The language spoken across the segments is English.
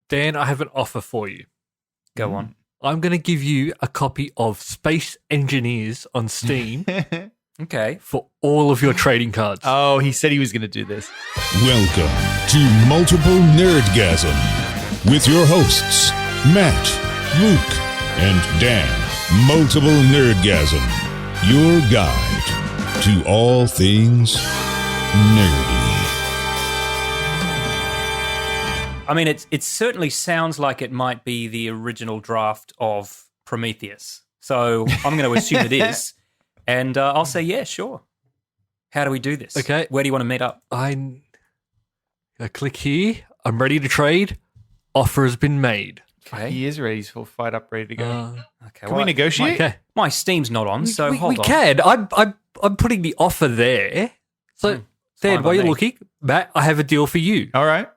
Dan, I have an offer for you. Go on. I'm going to give you a copy of Space Engineers on Steam Okay. for all of your trading cards. Oh, he said he was going to do this. Welcome to Multiple Nerdgasm with your hosts, Matt, Luke, and Dan. Multiple Nerdgasm, your guide to all things nerdy. I mean, it certainly sounds like it might be the original draft of Prometheus. So I'm going to assume it is. And I'll say, yeah, sure. How do we do this? Okay. Where do you want to meet up? I click here. I'm ready to trade. Offer has been made. Okay. He is ready. He's full fight up, ready to go. Okay. Can we negotiate? Okay. My Steam's not on, so we hold on. can. I'm putting the offer there. So, Dan, fine while by you're me. looking, Matt, I have a deal for you. All right.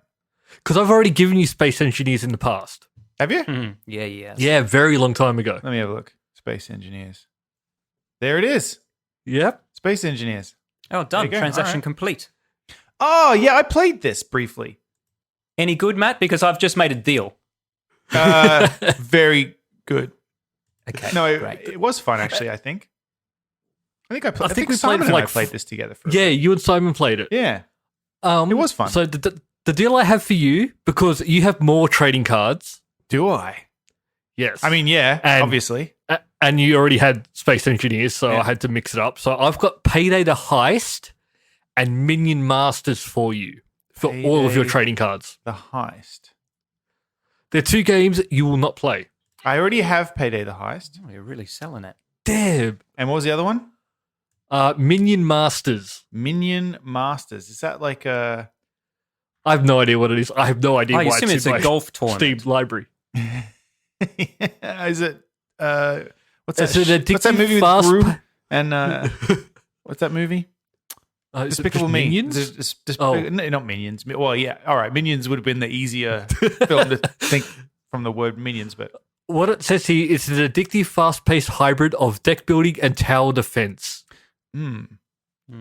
Because I've already given you Space Engineers in the past. Have you? Yeah. Yeah, very long time ago. Let me have a look. Space Engineers. There it is. Yep. Space Engineers. Oh, There done. you go. Transaction All right. complete. Oh, yeah, I played this briefly. Any good, Matt? Because I've just made a deal. Very good. Okay. No, great. it was fun, actually, I think. I think I think we Simon played and for I like played this together. For a Yeah, bit. you and Simon played it. Yeah. It was fun. So the deal I have for you, because you have more trading cards. Do I? Yes. I mean, yeah, And- obviously. And you already had Space Engineers, so Yeah. I had to mix it up. So I've got Payday the Heist and Minion Masters for you for all of your Payday. trading cards. The Heist. They're two games you will not play. I already have Payday the Heist. Oh, you're really selling it. Damn. And what was the other one? Minion Masters. Minion Masters. Is that like a... I have no idea what it is. I have no idea I why assume it's in a my golf Steam tournament. library. Is it... what's It's that? an What's that addictive movie with fast Gru? pa- And what's that movie? Is it Despicable just Me. Minions? No, not Minions. Well, yeah. All right. Minions would have been the easier film to think from the word Minions, but What it says here is an addictive, fast-paced hybrid of deck building and tower defense. I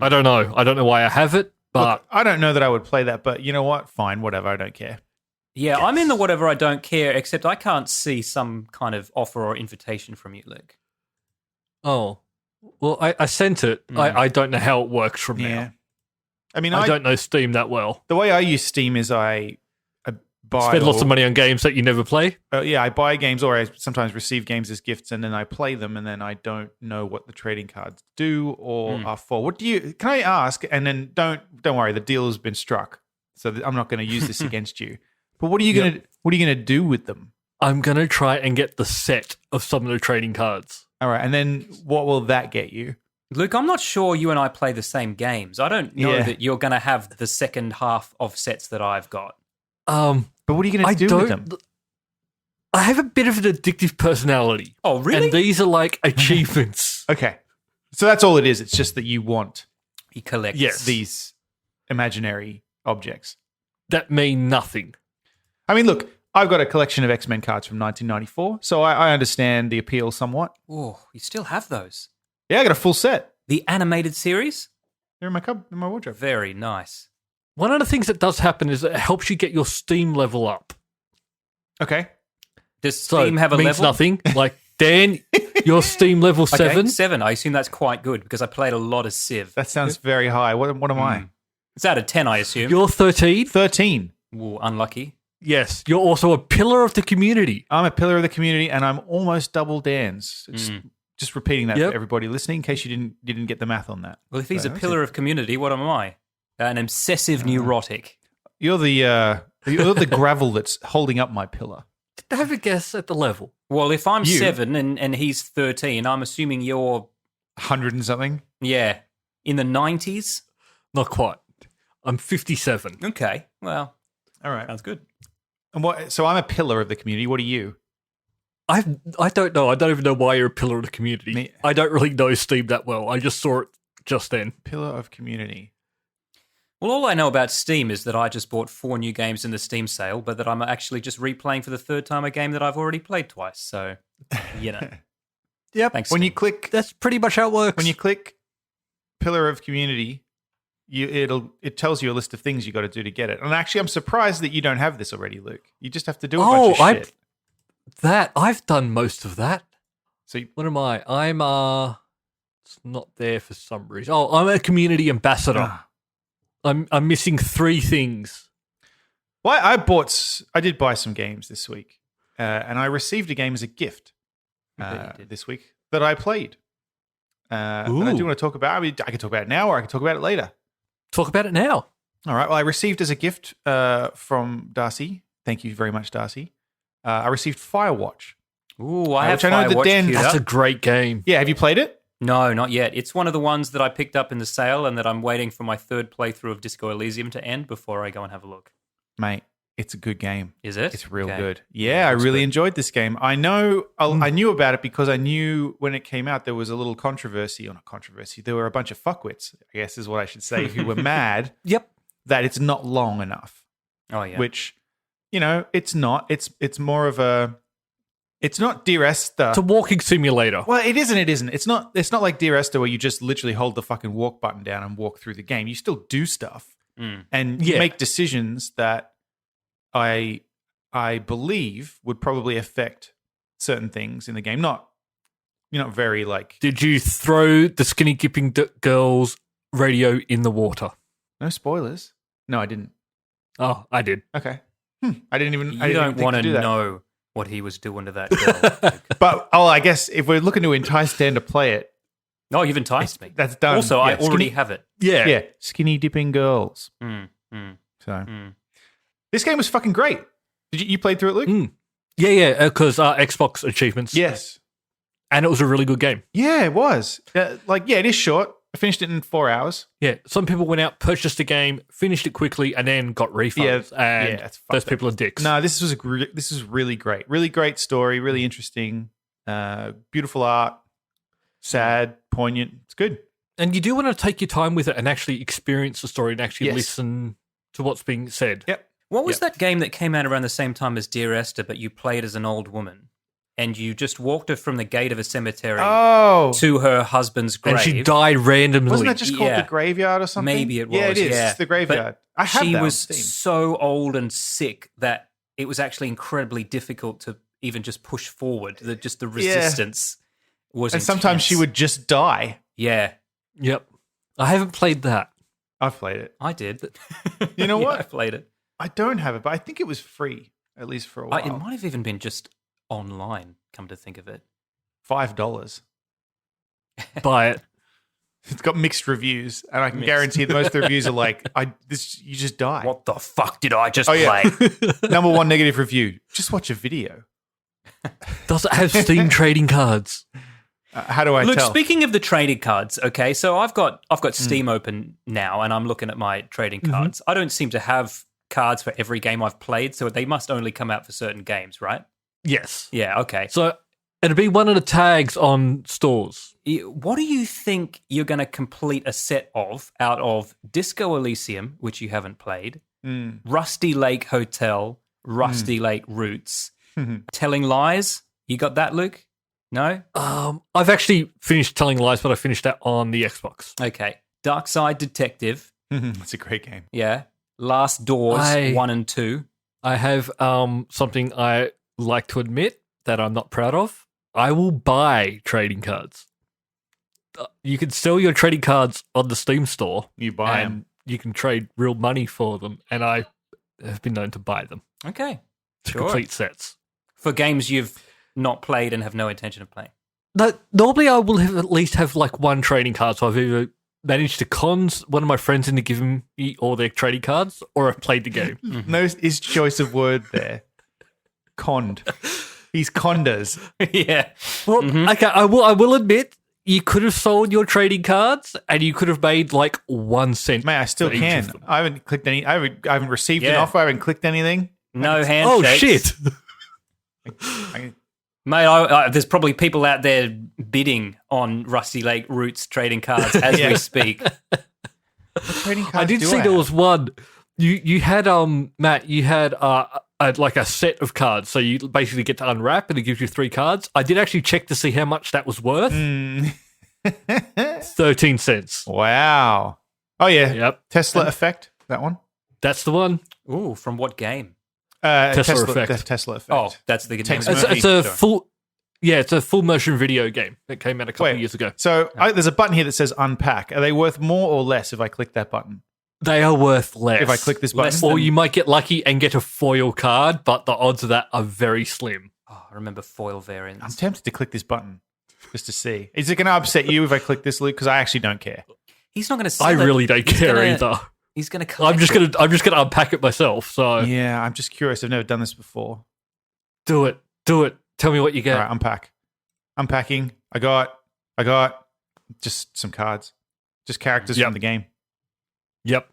don't know. I don't know why I have it, but look, I don't know that I would play that. But you know what? Fine, whatever. I don't care. Yeah, I'm in the whatever I don't care, except I can't see some kind of offer or invitation from you, Luke. oh, well, I sent it. I don't know how it works from Yeah. now. I mean, I don't know Steam that well. The way I use Steam is I buy Spend lots of money on games that you never play. Yeah, I buy games or I sometimes receive games as gifts and then I play them and then I don't know what the trading cards do or are for. What do you? Can I ask? And then don't worry, the deal has been struck, so I'm not going to use this against you. But what are you gonna do with them? I'm going to try and get the set of some of the trading cards. All right, and then what will that get you? Luke, I'm not sure you and I play the same games. I don't know Yeah. that you're going to have the second half of sets that I've got. But what are you going I to do with them? I have a bit of an addictive personality. Oh, really? And these are like achievements. Okay, so that's all it is. It's just that you want He collects. Yes. these imaginary objects. That mean nothing. I mean, look, I've got a collection of X-Men cards from 1994, so I understand the appeal somewhat. Oh, you still have those. Yeah, I got a full set. The animated series? They're in my wardrobe. Very nice. One of the things that does happen is it helps you get your Steam level up. Okay. Does So Steam have a means level? nothing. Like, Dan, your Steam level Okay, 7. 7. I assume that's quite good because I played a lot of Civ. That sounds very high. What am I? It's out of 10, I assume. You're 13. 13. Ooh, unlucky. Yes, you're also a pillar of the community. I'm a pillar of the community, and I'm almost double Dan's. It's just repeating that Yep. for everybody listening, in case you didn't get the math on that. Well, if he's So a that's pillar of community, what am I? An obsessive neurotic. You're the gravel that's holding up my pillar. Have a guess at the level. Well, if I'm You? 7 and he's 13, I'm assuming you're, 100 and something. yeah, in the 90s? Not quite. I'm 57. Okay, well, All right. sounds good. And what? So I'm a pillar of the community. What are you? I don't know. I don't even know why you're a pillar of the community. Me- I don't really know Steam that well. I just saw it just then. Pillar of community. Well, all I know about Steam is that I just bought 4 new games in the Steam sale, but that I'm actually just replaying for the third time a game that I've already played twice. So, you know. Yep. Thanks. When you Steam. click That's pretty much how it works. pillar of community, it tells you a list of things you got to do to get it. And actually, I'm surprised that you don't have this already, Luke. You just have to do a bunch of shit. I've done most of that. So what am I? I'm it's not there for some reason. Oh, I'm a community ambassador. I'm missing 3 things. Well, I did buy some games this week, and I received a game as a gift this week that I played. That I do want to talk about. I mean, I can talk about it now, or I can talk about it later. Talk about it now. All right. Well, I received as a gift from Darcy. Thank you very much, Darcy. I received Firewatch. Ooh, I know that Dan. That's a great game. Yeah, have you played it? No, not yet. It's one of the ones that I picked up in the sale, and that I'm waiting for my 3rd playthrough of Disco Elysium to end before I go and have a look. Mate, it's a good game. Is it? It's real good. Yeah, I really enjoyed this game. I know I knew about it because I knew when it came out there was a little controversy. Or not controversy. There were a bunch of fuckwits, I guess is what I should say, who were mad that it's not long enough. Oh, yeah. Which, it's not. It's more of a... It's not Dear Esther. It's a walking simulator. Well, it isn't. It isn't. It's not like Dear Esther where you just literally hold the fucking walk button down and walk through the game. You still do stuff and you make decisions that I believe would probably affect certain things in the game. Not very like. Did you throw the skinny dipping girl's radio in the water? No spoilers. No, I didn't. Oh, I did. Okay. I didn't even. You don't want to know what he was doing to that girl. But I guess if we're looking to entice Dan to play it. No, you've enticed me. That's done. Also, I already have it. Yeah. Skinny dipping girls. So this game was fucking great. Did you played through it, Luke? Yeah, because Xbox achievements. Yes. And it was a really good game. Yeah, it was. It is short. I finished it in 4 hours. Yeah, some people went out, purchased a game, finished it quickly, and then got refunds. Those people are dicks. No, this is really great. Really great story. Really interesting. Beautiful art. Sad, poignant. It's good. And you do want to take your time with it and actually experience the story and actually listen to what's being said. Yep. What was that game that came out around the same time as Dear Esther, but you played as an old woman? And you just walked her from the gate of a cemetery to her husband's grave. And she died randomly. Wasn't that just called The Graveyard or something? Maybe it was. Yeah, it is. Yeah. It's The Graveyard. But I have she that was on Steam. so old and sick that it was actually incredibly difficult to even just push forward. The resistance was And sometimes intense. she would just die. Yeah. Yep. I haven't played that. I've played it. I did. You know what? I played it. I don't have it, but I think it was free, at least for a while. It might have even been just online, come to think of it. $5. Buy it. It's got mixed reviews, and I can guarantee that most of the reviews are like, you just die. What the fuck did I just play? Number 1 negative review. Just watch a video. Does it have Steam trading cards? How do I Look, tell? speaking of the trading cards, okay, so I've got Steam open now, and I'm looking at my trading cards. I don't seem to have cards for every game I've played, so they must only come out for certain games, right? Yes. Yeah, okay. So it'll be one of the tags on stores. What do you think you're going to complete a set of out of Disco Elysium, which you haven't played, Rusty Lake Hotel, Rusty Lake Roots, Telling Lies? You got that, Luke? No? I've actually finished Telling Lies, but I finished that on the Xbox. Okay. Dark Side Detective. It's a great game. Yeah. Last Doors 1 and 2. I have something I like to admit that I'm not proud of. I will buy trading cards. You can sell your trading cards on the Steam store. You buy and them. You can trade real money for them, and I have been known to buy them. Okay. To complete sets. For games you've not played and have no intention of playing. Normally I will at least have like one trading card, so I've either managed to con one of my friends into giving me all their trading cards, or I've played the game. Notice his choice of word there. Conned. He's conned us. Yeah. Well, okay, I will admit, you could have sold your trading cards and you could have made like 1 cent. Mate, I still for each can. of them. I haven't clicked any. I haven't received an offer. I haven't clicked anything. No handshakes. Oh, shit. Mate, there's probably people out there bidding on Rusty Lake Roots trading cards as we speak. Trading cards I did see there was one. You had Matt. You had like a set of cards, so you basically get to unwrap, and it gives you 3 cards. I did actually check to see how much that was worth. 13 cents. Wow. Oh yeah. Yep. Tesla Effect. That one. That's the one. Ooh, from what game? Tesla Effect. The Tesla Effect. Oh, that's the Takes name. movie. It's a Sure. full. Yeah, it's a full motion video game that came out a couple of years ago. So there's a button here that says unpack. Are they worth more or less if I click that button? They are worth less. If I click this button? Less or than- you might get lucky and get a foil card, but the odds of that are very slim. Oh, I remember foil variants. I'm tempted to click this button just to see. Is it going to upset you if I click this, Luke? Because I actually don't care. He's not going to sell I it. really don't He's care gonna- either. He's going to collect I'm just gonna unpack it myself. So Yeah, I'm just curious. I've never done this before. do it. Tell me what you get. All right, unpack. Unpacking. I got just some cards. Just characters Yep. from the game. Yep.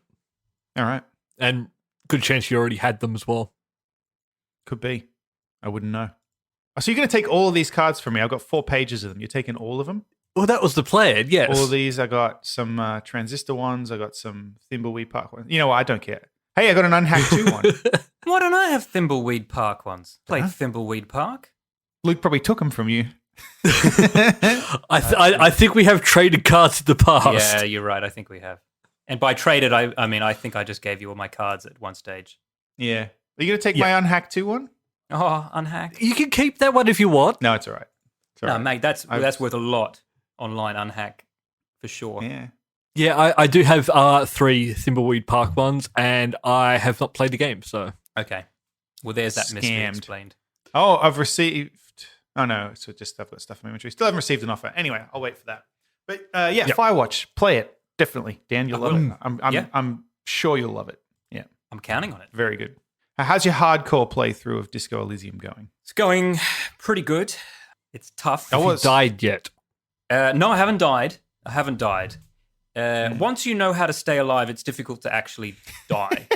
All right. And good chance you already had them as well. Could be. I wouldn't know. Oh, so you're going to take all of these cards from me. I've got 4 pages of them. You're taking all of them? Well, that was the plan. Yes. All of these. I got some transistor ones. I got some Thimbleweed Park ones. You know what? I don't care. Hey, I got an unhacked 2 one. Why don't I have Thimbleweed Park ones? Played Huh? Thimbleweed Park. Luke probably took them from you. I think we have traded cards in the past. Yeah, you're right. I think we have. And by traded, I mean I think I just gave you all my cards at one stage. Yeah. Are you going to take Yeah. my unhacked 2 one? Oh, unhacked. You can keep that one if you want. No, it's all right. It's all No, right. mate, that's I've- worth a lot online. Unhack for sure. Yeah. Yeah, I do have 3 Thimbleweed Park ones, and I have not played the game. So Okay. Well, there's that mystery Scammed. explained. Oh, I've received. Oh no, so just I've got stuff in my inventory. Still haven't received an offer. Anyway, I'll wait for that. But yeah, Yep. Firewatch, play it definitely, Dan. You'll love will. it. I'm Yeah. sure you'll love it. Yeah, I'm counting on it. very good. How's your hardcore playthrough of Disco Elysium going? It's going pretty good. It's tough. I have you was- died yet? No, I haven't died. Once you know how to stay alive, it's difficult to actually die.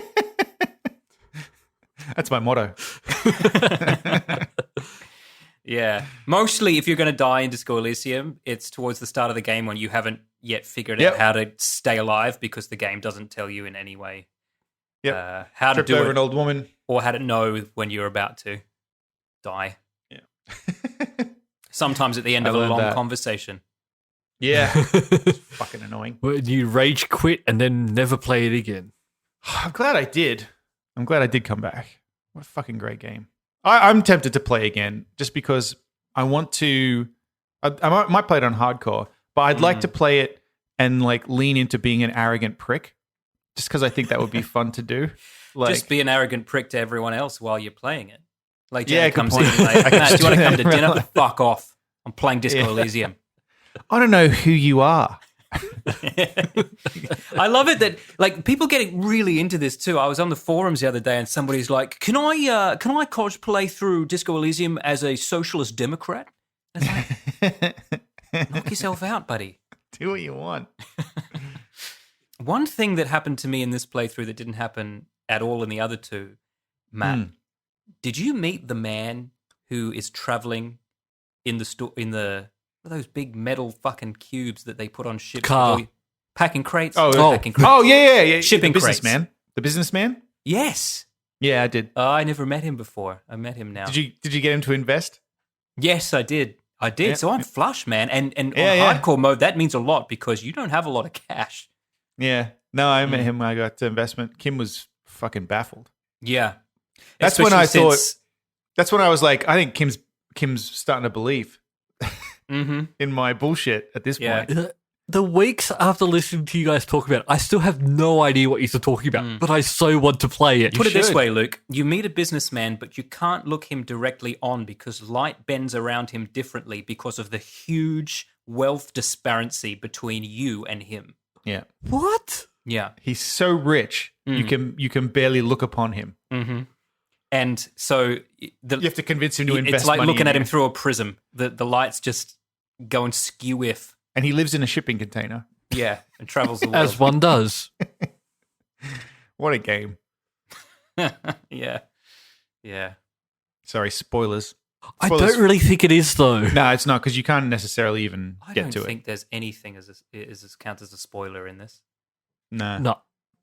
That's my motto. Yeah. Mostly, if you're going to die in Disco Elysium, it's towards the start of the game when you haven't yet figured Yep. out how to stay alive because the game doesn't tell you in any way Yep. how to Tripped do over it an old woman. or how to know when you're about to die. Yeah. Sometimes at the end I of a learned long that. conversation. Yeah. Fucking annoying. When you rage quit and then never play it again. I'm glad I did. I'm glad I did come back. What a fucking great game. I'm tempted to play again just because I want to. I might play it on hardcore, but I'd like to play it and like lean into being an arrogant prick, just because I think that would be fun to do. Like, Just be an arrogant prick to everyone else while you're playing it. Like, Yeah, Jack good comes point. in like, I can "Matt, do you want to just come do to that in dinner? real life. Fuck off. I'm playing Disco Yeah. Elysium." I don't know who you are. I love it that like people getting really into this too. I was on the forums the other day and somebody's like, "Can I cosplay through Disco Elysium as a socialist democrat?" It's like, knock yourself out, buddy. Do what you want. One thing that happened to me in this playthrough that didn't happen at all in the other two, Matt, did you meet the man who is traveling in the what are those big metal fucking cubes that they put on ships? Car. with all- Packing crates? Oh, Packing crates. Oh yeah. Shipping the crates. businessman. The businessman. Yes. Yeah, I did. I never met him before. I met him now. Did you get him to invest? Yes, I did. Yeah. So I'm flush, man. And on Yeah. hardcore mode, that means a lot because you don't have a lot of cash. Yeah. No, I met him. I got investment. Kim was fucking baffled. Yeah. That's when I Especially thought- since- That's when I was like, I think Kim's starting to believe Mhm. in my bullshit at this Yeah. point. The weeks after listening to you guys talk about it, I still have no idea what you're talking about, but I so want to play it. Put it this should. way, Luke. You meet a businessman, but you can't look him directly on because light bends around him differently because of the huge wealth disparity between you and him. Yeah. What? Yeah. He's so rich, you can barely look upon him. Mm-hmm. And so You have to convince him to invest it's like money looking in at you. him through a prism. The lights just go and skew if. And he lives in a shipping container. Yeah, and travels the world. As one does. What a game. Yeah. Yeah. Sorry, spoilers. I Spoilers. don't really think it is, though. No, it's not because you can't necessarily even I get don't to think there's anything as count as a spoiler in this. it. No. No.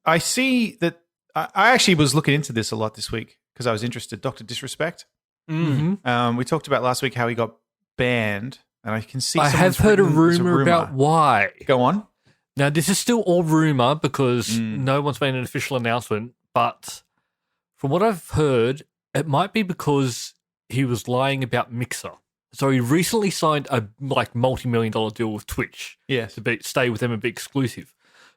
I see that. I actually was looking into this a lot this week because I was interested. Dr. Disrespect. Mm-hmm. We talked about last week how he got banned, and I can see. I have heard a rumor about why. Go on. Now, this is still all rumor because no one's made an official announcement, but from what I've heard, it might be because he was lying about Mixer. So he recently signed a multi-million-dollar deal with Twitch Yes. to stay with them and be exclusive.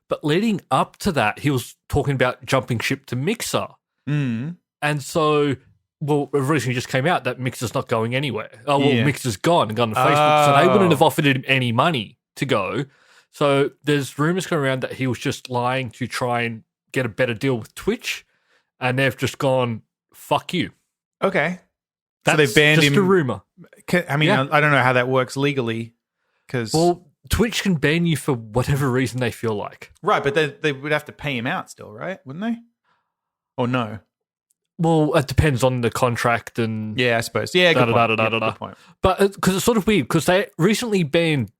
But leading up to that, he was talking about jumping ship to Mixer. Mm. And so, it recently just came out that Mixer's not going anywhere. Oh, well, Yeah. Mixer's gone and gone to Facebook. So they wouldn't have offered him any money to go. So there's rumors going around that he was just lying to try and get a better deal with Twitch. And they've just gone, fuck you. Okay. That's so they banned just him. a rumor. I mean, Yeah. I don't know how that works legally. Because Well, Twitch can ban you for whatever reason they feel like. right, but they would have to pay him out still, right? Wouldn't they? Or no? Well, it depends on the contract and... Yeah, I suppose. Yeah, good point. Yeah, good point. But because it's sort of weird because they recently banned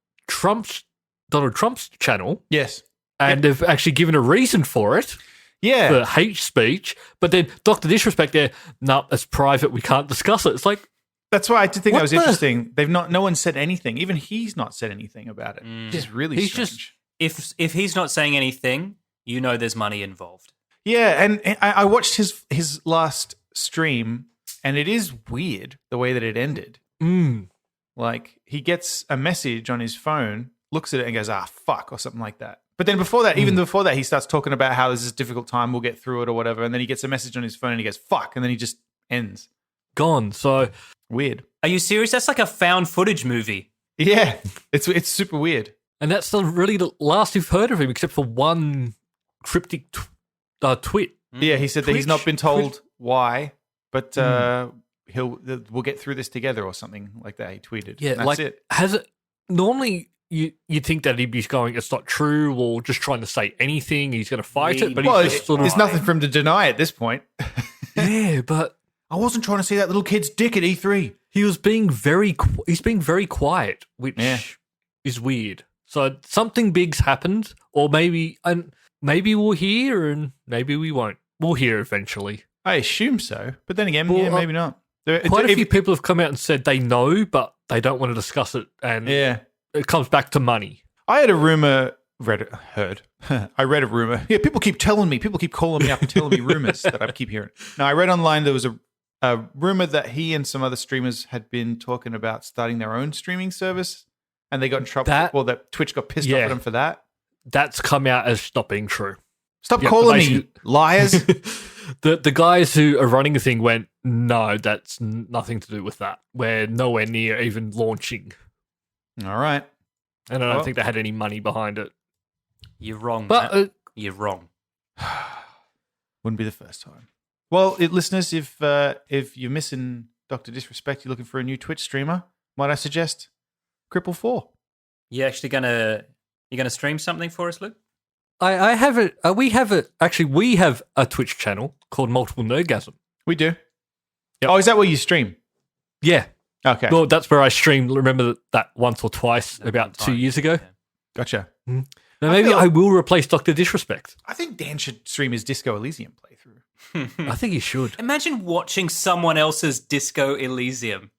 Donald Trump's channel Yes. and they've actually given a reason for it, Yeah. for hate speech. But then Dr. Disrespect there, no, it's private, we can't discuss it. It's like, That's why I did think that What was the- interesting. No one said anything. Even he's not said anything about it. Which is really He's strange. just- If he's not saying anything, you know there's money involved. Yeah, and I watched his last stream, and it is weird the way that it ended. Like, he gets a message on his phone, looks at it and goes, fuck, or something like that. But then before that, even before that, he starts talking about how this is a difficult time, we'll get through it or whatever. And then he gets a message on his phone and he goes, fuck, and then he just ends. gone. So Weird. Are you serious? That's like a found footage movie. Yeah, it's super weird. and that's really the last we've heard of him, except for one cryptic tweet. Yeah, he said that he's Twitch- not been told why, but we'll get through this together or something like that. He tweeted. Yeah, And that's like it. has it normally you think that he'd be going, it's not true, or just trying to say anything, he's going to fight it, but Well, he's just sort of there's nothing for him to deny at this point. yeah, but I wasn't trying to see that little kid's dick at E3. he was being he's being very quiet, which Yeah. is weird. So something big's happened, or maybe we'll hear and maybe we won't. We'll hear eventually. I assume so, but then again, Well, yeah, maybe not. Quite a few people have come out and said they know, but they don't want to discuss it, and Yeah, it comes back to money. I had a rumor. I read a rumor. Yeah, people keep telling me. People keep calling me up and telling me rumors that I keep hearing. No, I read online there was a rumor that he and some other streamers had been talking about starting their own streaming service, and they got in trouble. That Twitch got pissed off Yeah. at them for that. That's come out as not being true. Stop Yeah, calling me basically- liars. The guys who are running the thing went, no, that's nothing to do with that. We're nowhere near even launching. All right. And I don't Well- think they had any money behind it. You're wrong. But Matt. You're wrong. Wouldn't be the first time. Well, listeners, if you're missing Dr. Disrespect, you're looking for a new Twitch streamer, might I suggest Cripple 4? You gonna stream something for us, Luke? I have it. We have it. Actually, we have a Twitch channel called Multiple Nerdgasm. We do. Yep. Oh, is that where you stream? Yeah. Okay. Well, that's where I streamed. Remember that once or twice about 2 years ago? Gotcha. Now, maybe I will replace Dr. Disrespect. I think Dan should stream his Disco Elysium playthrough. I think he should. Imagine watching someone else's Disco Elysium.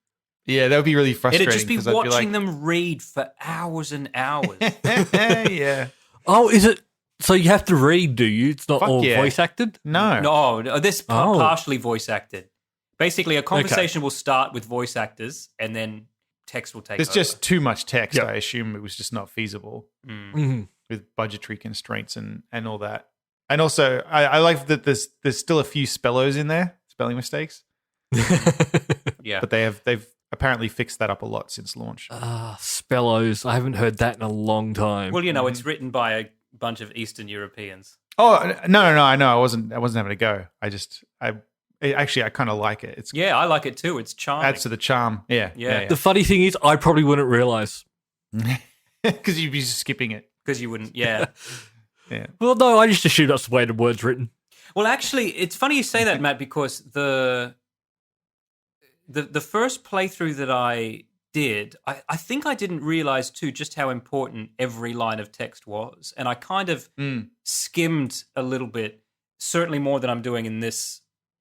Yeah, that would be really frustrating. It'd just be 'cause I'd watching them read for hours and hours. Yeah. Oh, is it? So you have to read, do you? It's not Fuck all yeah. voice acted? No. No, this Oh. partially voice acted. Basically, a conversation will start with voice actors, and then text will take There's over. just too much text. Yep. I assume it was just not feasible Mhm. with budgetary constraints and all that. And also, I like that there's still a few spellos in there, spelling mistakes, yeah. but they've apparently fixed that up a lot since launch. Spellos. I haven't heard that in a long time. Well, it's written by a bunch of Eastern Europeans. Oh no! I know. I wasn't having a go. I kind of like it. It's Yeah, I like it too. It's charming. adds to the charm. Yeah, Yeah. The funny thing is, I probably wouldn't realize. because you'd be just skipping it. Because you wouldn't. Yeah. Yeah. Well, no, I just assume that's the way the word's written. Well, actually, it's funny you say that, Matt, because the first playthrough that I did, I think I didn't realize too just how important every line of text was, and I kind of skimmed a little bit, certainly more than I'm doing in this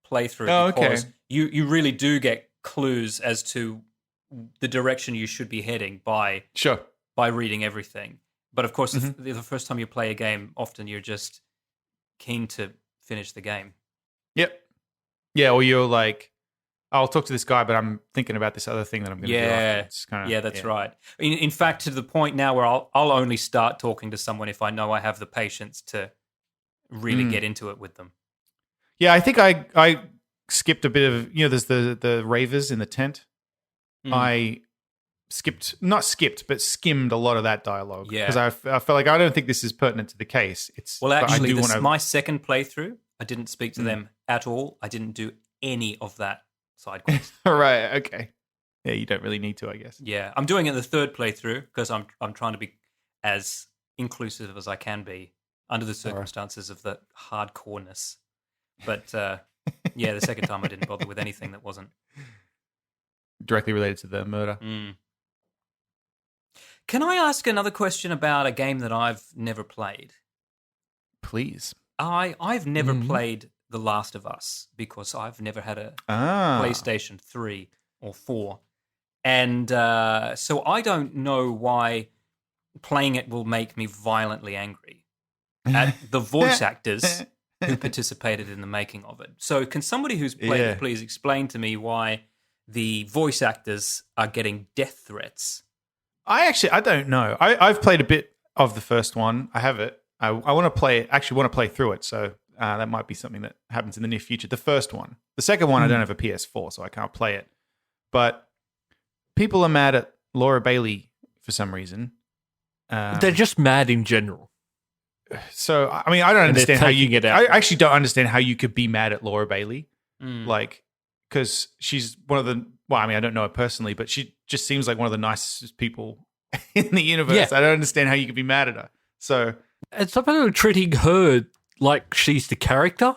playthrough. Oh, okay. Because you really do get clues as to the direction you should be heading by Sure. reading everything. But of course, the first time you play a game, often you're just keen to finish the game. Yep. Yeah, or you're like, I'll talk to this guy, but I'm thinking about this other thing that I'm going to do afterwards. That's right. In fact, to the point now where I'll only start talking to someone if I know I have the patience to really get into it with them. Yeah, I think I skipped a bit of, there's the ravers in the tent. I skimmed a lot of that dialogue. Yeah. Because I felt like I don't think this is pertinent to the case. Well, actually, my second playthrough, I didn't speak to them at all. I didn't do any of that side quest. Right, okay. Yeah, you don't really need to, I guess. Yeah, I'm doing it the third playthrough because I'm trying to be as inclusive as I can be under the circumstances of the hardcoreness. But the second time I didn't bother with anything that wasn't directly related to the murder. Can I ask another question about a game that I've never played? Please. I've never played The Last of Us because I've never had a PlayStation 3 or 4. And so I don't know why playing it will make me violently angry at the voice actors who participated in the making of it. So can somebody who's played it please explain to me why the voice actors are getting death threats? I don't know. I've played a bit of the first one. I have it. I want to play it. Actually, want to play through it. So that might be something that happens in the near future. The first one. The second one, I don't have a PS4, so I can't play it. But people are mad at Laura Bailey for some reason. They're just mad in general. So, I mean, I don't understand how you get out. I actually don't understand how you could be mad at Laura Bailey. Like, because she's one of the, well, I mean, I don't know her personally, but she just seems like one of the nicest people in the universe. Yeah. I don't understand how you could be mad at her. So, And some people are treating her like she's the character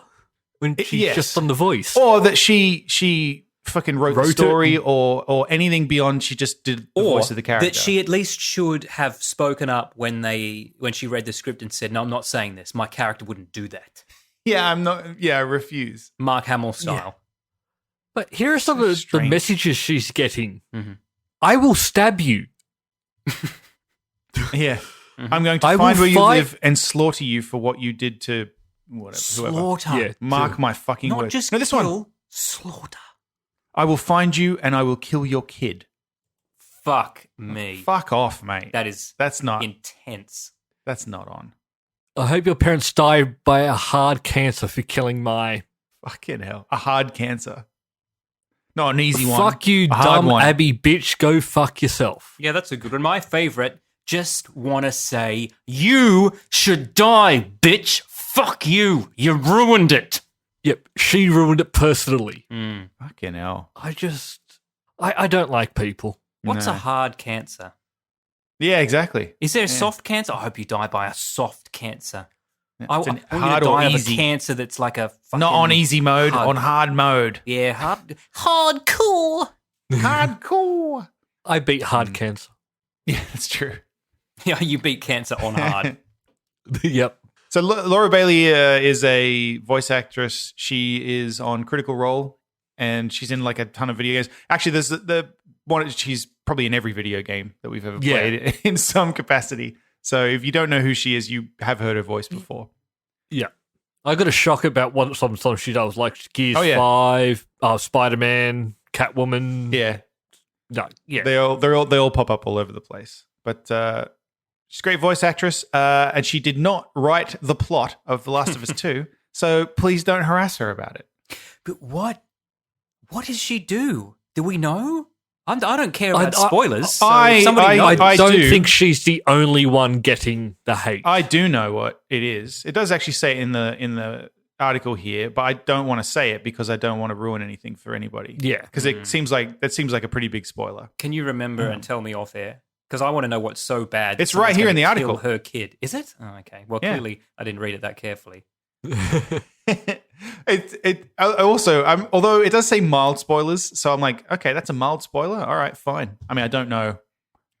when she's just on The Voice. Or that she fucking wrote the story or anything beyond she just did the voice of the character. That she at least should have spoken up when she read the script and said, "No, I'm not saying this. My character wouldn't do that." Yeah, I'm not. Yeah, I refuse. Mark Hamill style. Yeah. But here are some of the strange. messages she's getting. I will stab you. Yeah. I'm going to find where you live and slaughter you for what you did to whoever. Slaughter. Yeah. Mark my fucking Not words. just no, this kill, one. slaughter. I will find you and I will kill your kid. Fuck me. Fuck off, mate. That's not intense. That's not on. I hope your parents die by a hard cancer for killing my... Fucking hell. A hard cancer. Not an easy one. Fuck you, A hard dumb one. Abby bitch. Go fuck yourself. Yeah, that's a good one. My favorite, just want to say, you should die, bitch. Fuck you. You ruined it. Yep, she ruined it personally. Fucking hell. I don't like people. What's No. a hard cancer? Yeah, exactly. Is there a soft cancer? I hope you die by a soft cancer. I It's want an you hard to or die of a easy. cancer that's like a fucking... Not on easy mode, hard. on hard mode. Yeah, hardcore. Hardcore. I beat hard cancer. Yeah, that's true. Yeah, you beat cancer on hard. Yep. So Laura Bailey is a voice actress. She is on Critical Role, and she's in like a ton of video games. Actually, there's the one. She's probably in every video game that we've ever played in some capacity. So if you don't know who she is, you have heard her voice before. Yeah. I got a shock about some songs she does, like Gears 5, Spider-Man, Catwoman. Yeah. No, yeah. They all pop up all over the place. But she's a great voice actress, and she did not write the plot of The Last of Us 2, so please don't harass her about it. But what does she do? Do we know? I don't care about spoilers. So I don't do. think she's the only one getting the hate. I do know what it is. It does actually say it in the article here, but I don't want to say it because I don't want to ruin anything for anybody. Yeah. Because it seems like a pretty big spoiler. Can you remember and tell me off air? Because I want to know what's so bad. It's right here in the article. Kill her kid. Is it? Oh, okay. Well, clearly I didn't read it that carefully. Although it does say mild spoilers, so I'm like, okay, that's a mild spoiler. All right, fine. I mean, I don't know.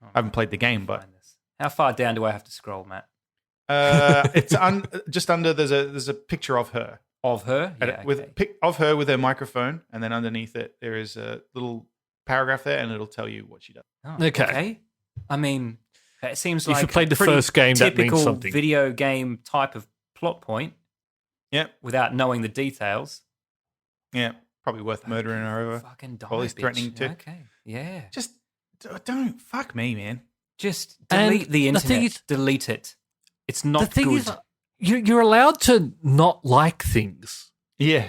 I haven't played the game, but How far down do I have to scroll, Matt? it's just under. There's a picture of her. Of her? Yeah, Of her with her microphone, and then underneath it there is a little paragraph there, and it'll tell you what she does. Oh, Okay. I mean, It seems If you like played the a pretty first game, that means typical something. video game type of plot point. Yep. Without knowing the details. Yeah. Probably worth murdering her over. Fucking die, While he's bitch. threatening to. Okay, yeah. Just don't. Fuck me, man. Just And delete the internet. thing is- delete it. It's not The thing good. is, you're allowed to not like things. Yeah.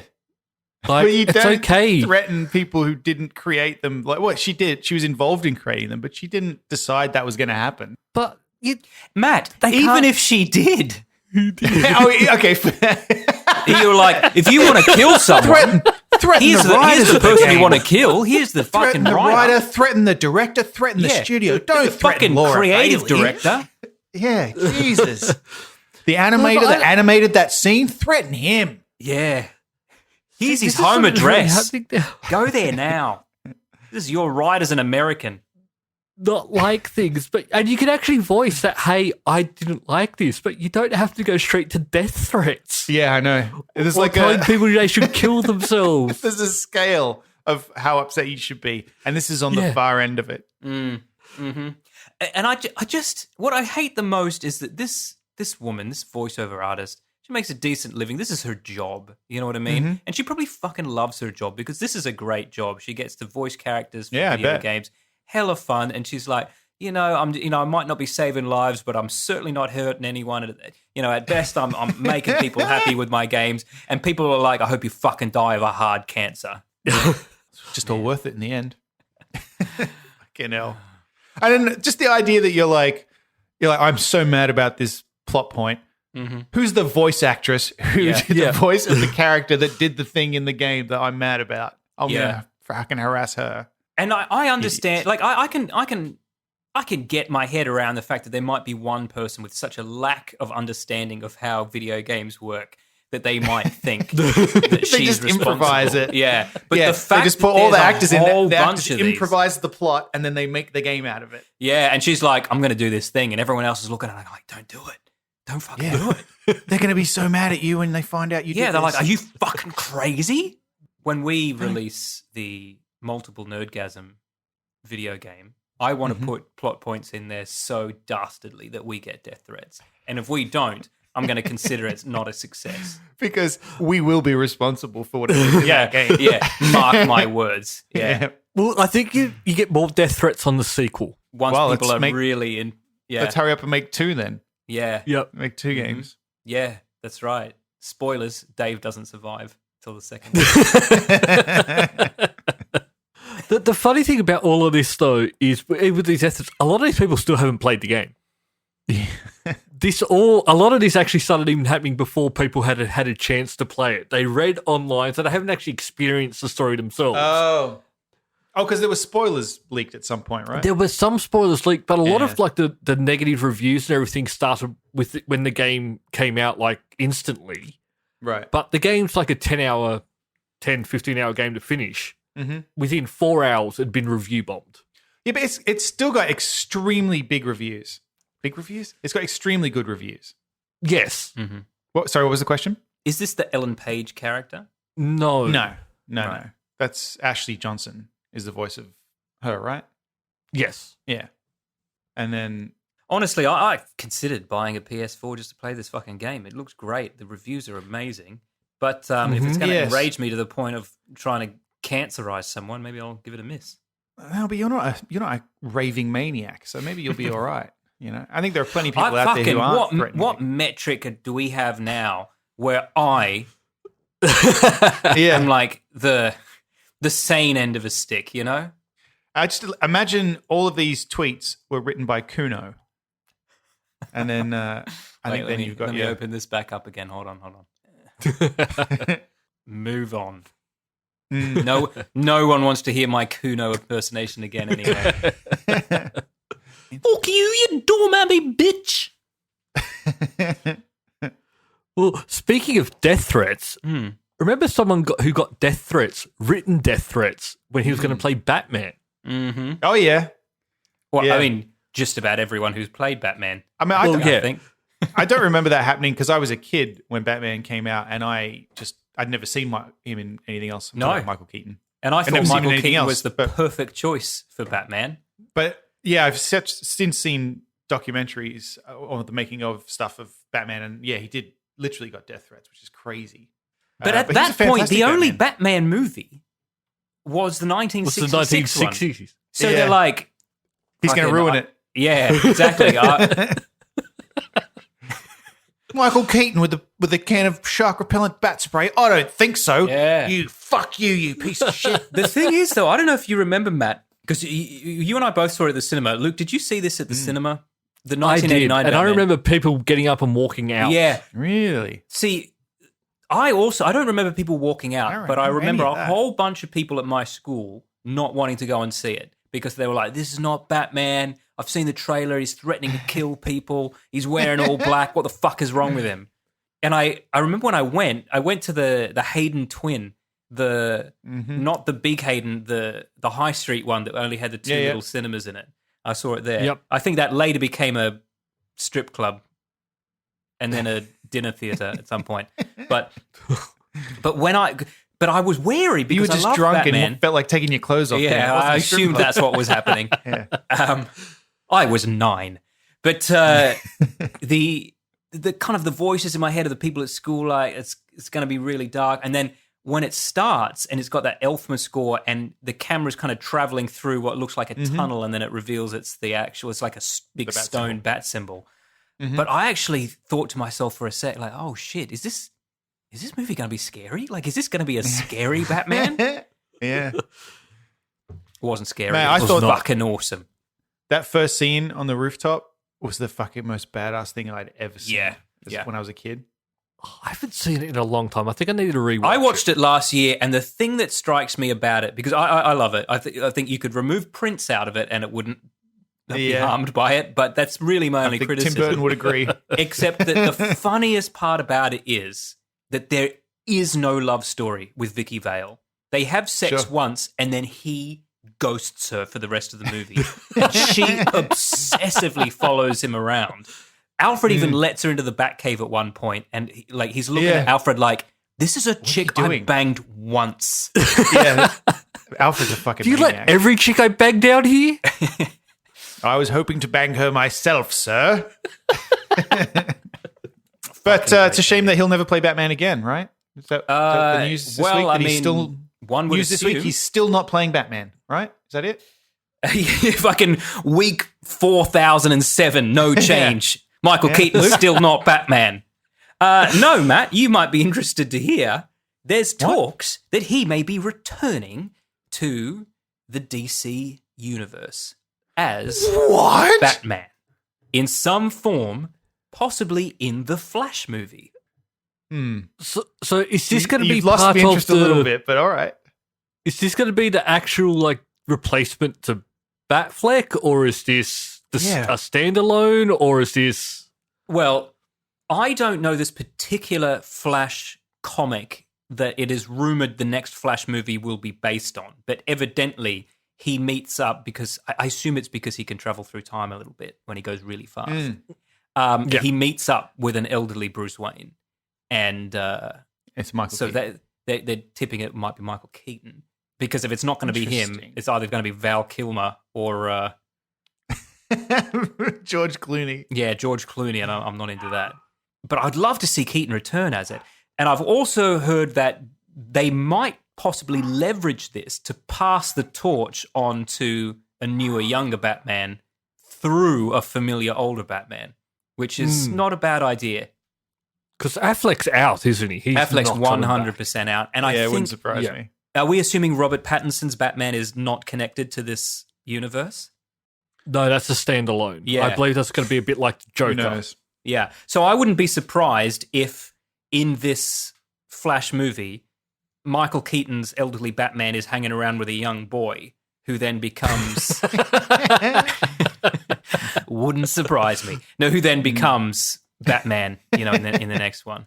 Like, But you it's don't okay. threaten people who didn't create them. Like, what she did, she was involved in creating them, but she didn't decide that was going to happen. But you, Matt, They even can't- if she did, Oh, okay. you're like, if you want to kill someone, threaten here's the the writers of person you game. want to kill. Here's the fucking Threaten the writer. writer, threaten the director, threaten the studio. Don't the threaten fucking Laura creative Bailey. director. Yeah, Jesus. The animator but that animated that scene, threaten him. Yeah. Here's his this is home what is really address. happening now. Go there now. This is your right as an American. Not like things, and you can actually voice that. Hey, I didn't like this, but you don't have to go straight to death threats. Yeah, I know. There's Or like telling people they should kill themselves. there's a scale of how upset you should be, and this is on the Yeah. far end of it. Mm-hmm. And I just, what I hate the most is that this woman, this voiceover artist, she makes a decent living. This is her job. You know what I mean? Mm-hmm. And she probably fucking loves her job because this is a great job. She gets to voice characters for Yeah, I video bet. games. Hella fun. And she's like, I might not be saving lives, but I'm certainly not hurting anyone. At best, I'm making people happy with my games. And people are like, I hope you fucking die of a hard cancer. Just all worth it in the end. Fucking hell. And then just the idea that you're like, I'm so mad about this plot point. Mm-hmm. Who's the voice actress who Yeah. did the voice of the character that did the thing in the game that I'm mad about? I'm gonna fucking harass her. And I understand, like I can get my head around the fact that there might be one person with such a lack of understanding of how video games work that they might think that They she's just responsible. improvise it. Yeah, but Yeah, the fact they just put that all the there's a actors in whole there. The bunch actors of these- improvise the plot, and then they make the game out of it. Yeah, and she's like, I'm going to do this thing, and everyone else is looking at her like, don't do it. Don't fucking do it. They're going to be so mad at you when they find out you. Yeah, did they're this. like, are you fucking crazy? When we release the multiple Nerdgasm video game, I want to put plot points in there so dastardly that we get death threats. And if we don't, I'm going to consider it not a success. Because we will be responsible for whatever is in that game. Yeah, mark my words. Yeah. Well, I think you get more death threats on the sequel. Once Well, people let's are make- really in. Yeah. Let's hurry up and make 2 then. Yeah. Yep. Make 2 games. Yeah, that's right. Spoilers, Dave doesn't survive till the second. The funny thing about all of this, though, is with these death threats, a lot of these people still haven't played the game. A lot of this actually started even happening before people had a chance to play it. They read online, so they haven't actually experienced the story themselves. Oh, because there were spoilers leaked at some point, right? There were some spoilers leaked, but a lot Yeah. of like the negative reviews and everything started with when the game came out like instantly. Right. But the game's like a 15-hour game to finish. Mm-hmm. Within 4 hours, it'd been review bombed. Yeah, but it's still got extremely big reviews. Big reviews? It's got extremely good reviews. Yes. Sorry, what was the question? Is this the Ellen Page character? No. No. That's Ashley Johnson is the voice of her, right? Yes. Yeah. And then Honestly, I considered buying a PS4 just to play this fucking game. It looks great. The reviews are amazing. But if it's going to Yes. enrage me to the point of trying to cancerize someone, maybe I'll give it a miss. no, but you're not a raving maniac, so maybe you'll be all right. You know, I think there are plenty of people out there who aren't threatening. what metric do we have now where I Yeah, am like the sane end of a stick, you know? I just imagine all of these tweets were written by Kuno, and then I think then you've got let me open this back up again. Hold on. Move on. No one wants to hear my Kuno impersonation again anyway. Fuck you doormammy bitch. Well, speaking of death threats, remember someone who got death threats, written death threats, when he was going to play Batman? Mm-hmm. Oh yeah. Well, Yeah. I mean, just about everyone who's played Batman. I mean, I think. I don't remember that happening because I was a kid when Batman came out, and I'd never seen him in anything else. I'm No. talking about Michael Keaton. And I never thought seen Michael anything Keaton else, was the but- perfect choice for Batman. But yeah, I've since seen documentaries or the making of stuff of Batman, and yeah, he did literally got death threats, which is crazy. But at he's a that point, fantastic the only Batman movie was the 1966 one. 1960s. So Yeah. they're like, He's going to fucking- ruin it. Yeah, exactly. Michael Keaton with a can of shark repellent bat spray. I don't think so. Yeah. You piece of shit. The thing is, though, I don't know if you remember, Matt, because you and I both saw it at the cinema. Luke, did you see this at the cinema? The I did, 1989 and I Batman. remember people getting up and walking out. Yeah. Really? See, I don't remember people walking I out, don't but I remember remember any of a that. whole bunch of people at my school not wanting to go and see it because they were like, this is not Batman. I've seen the trailer. He's threatening to kill people. He's wearing all black. What the fuck is wrong with him? And I remember when I went to the Hayden twin, not the big Hayden, the High Street one that only had the two little cinemas in it. I saw it there. Yep. I think that later became a strip club and then a dinner theater at some point. But I was wary because You were just I love drunk Batman. and felt like taking your clothes off. Yeah, It wasn't I a strip assumed club. that's what was happening. Yeah. I was 9, but the kind of the voices in my head of the people at school, like it's going to be really dark. And then when it starts and it's got that Elfman score and the camera's kind of traveling through what looks like a tunnel, and then it reveals it's like a big bat stone symbol. bat symbol. But I actually thought to myself for a sec, like, oh shit, is this movie going to be scary? Like, is this going to be a scary Batman? It Yeah. wasn't scary. Man, I it was thought- fucking awesome. That first scene on the rooftop was the fucking most badass thing I'd ever seen. Yeah, As- yeah. When I was a kid. I haven't seen it in a long time. I think I need to rewatch. I watched it last year, and the thing that strikes me about it, because I love it, I think you could remove Prince out of it and it wouldn't be Yeah. harmed by it, but that's really my I only think Tim criticism. Burton would agree. Except that the funniest part about it is that there is no love story with Vicky Vale. They have sex Sure. once, and then he ghosts her for the rest of the movie. And she obsessively follows him around. Alfred even lets her into the Batcave at one point, and he's looking Yeah. at Alfred like, this is a chick I doing? banged once. Yeah. Alfred's a fucking Do you maniac. let every chick I bang down here? I was hoping to bang her myself, sir. But it's a shame that he'll never play Batman again, right? Is that the news this well, week? That I he's mean, still one would news this week. assume- He's still not playing Batman, right? Is that it? Fucking week 4007, no change. Michael Keaton's still not Batman. No, Matt, you might be interested to hear. There's talks that he may be returning to the DC universe as What? Batman in some form, possibly in the Flash movie. So is this going to be You've lost part me of interest a little bit, but all right. Is this going to be the actual like replacement to Batfleck, or is this a standalone, or is this? Well, I don't know this particular Flash comic that it is rumored the next Flash movie will be based on, but evidently he meets up because I assume it's because he can travel through time a little bit when he goes really fast. He meets up with an elderly Bruce Wayne, and It's Michael. so Keaton. they're tipping it might be Michael Keaton, because if it's not going to be him, Interesting. it's either going to be Val Kilmer or George Clooney. George Clooney, and I'm not into that. But I'd love to see Keaton return as it. And I've also heard that they might possibly leverage this to pass the torch on to a newer, younger Batman through a familiar, older Batman, which is not a bad idea. Because Affleck's out, isn't he? He's Affleck's not coming back. 100% out. And I Yeah, it think, wouldn't surprise me. are we assuming Robert Pattinson's Batman is not connected to this universe? No, that's a standalone. Yeah. I believe that's going to be a bit like Joker. Who knows? Yeah. So I wouldn't be surprised if in this Flash movie, Michael Keaton's elderly Batman is hanging around with a young boy who then becomes... wouldn't surprise me. No, who then becomes Batman, in the next one.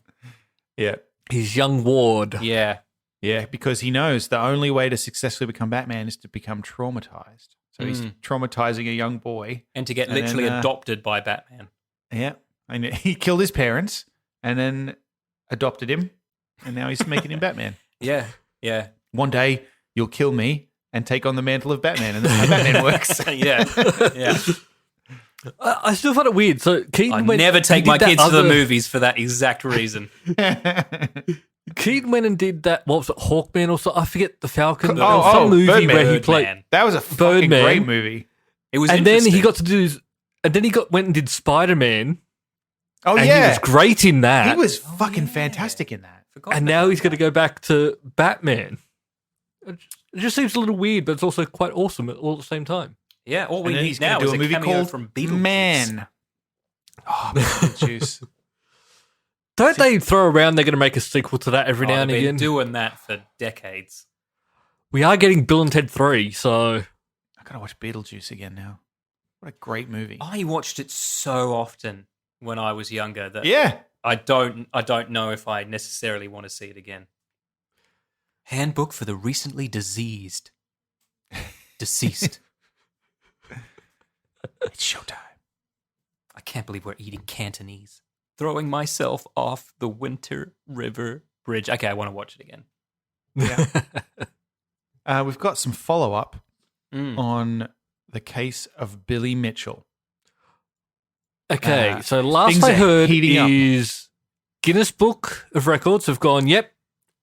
Yeah. His young ward. Yeah. Yeah, because he knows the only way to successfully become Batman is to become traumatized. So he's traumatizing a young boy. And to get And then, literally adopted by Batman. Yeah. And he killed his parents and then adopted him. And now he's making him Batman. Yeah. Yeah. One day you'll kill me and take on the mantle of Batman. And that's how Batman works. Yeah. Yeah. I still find it weird. So Keaton I went, never he take did my that kids to the other- movies for that exact reason. Keaton went and did that. What was it, Hawkman or something? I forget the Falcon. There Oh, was some movie Birdman. where he played. Birdman. That was a fucking Birdman. great movie. It was And then he interesting. got to do. And then he went and did Spider-Man. Oh, and yeah. he was great in that. He was fucking fantastic in that. Forgot and about now he's that. going to go back to Batman. It just seems a little weird, but it's also quite awesome all at the same time. Yeah, all we And then need he's gonna now do is a a movie cameo called from Beetlejuice. Man. Oh, Beetlejuice. Don't they throw around they're going to make a sequel to that every now and they've been again? doing that for decades. We are getting Bill and Ted 3, so... I gotta watch Beetlejuice again now. What a great movie. I watched it so often when I was younger that Yeah. I don't know if I necessarily want to see it again. Handbook for the recently deceased. Deceased. It's showtime. I can't believe we're eating Cantonese. Throwing myself off the Winter River Bridge. Okay, I want to watch it again. Yeah. We've got some follow-up Mm. on the case of Billy Mitchell. Okay, so last things I are heard heating up. is Guinness Book of Records have gone, yep,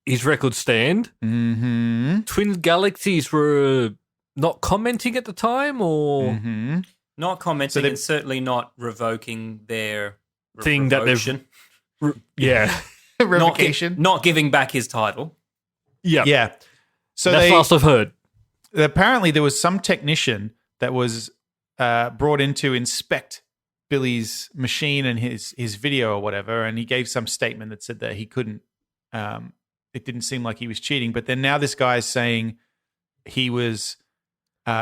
his records stand. Mm-hmm. Twin Galaxies were not commenting at the time, or... Mm-hmm. Not commenting So they- and certainly not revoking their Thing that they've- revocation. Yeah. Revocation. Not giving back his title. Yeah. Yeah. So That's last I've heard. apparently there was some technician that was brought in to inspect Billy's machine and his video or whatever, and he gave some statement that said that he couldn't. It didn't seem like he was cheating, but then now this guy is saying he was.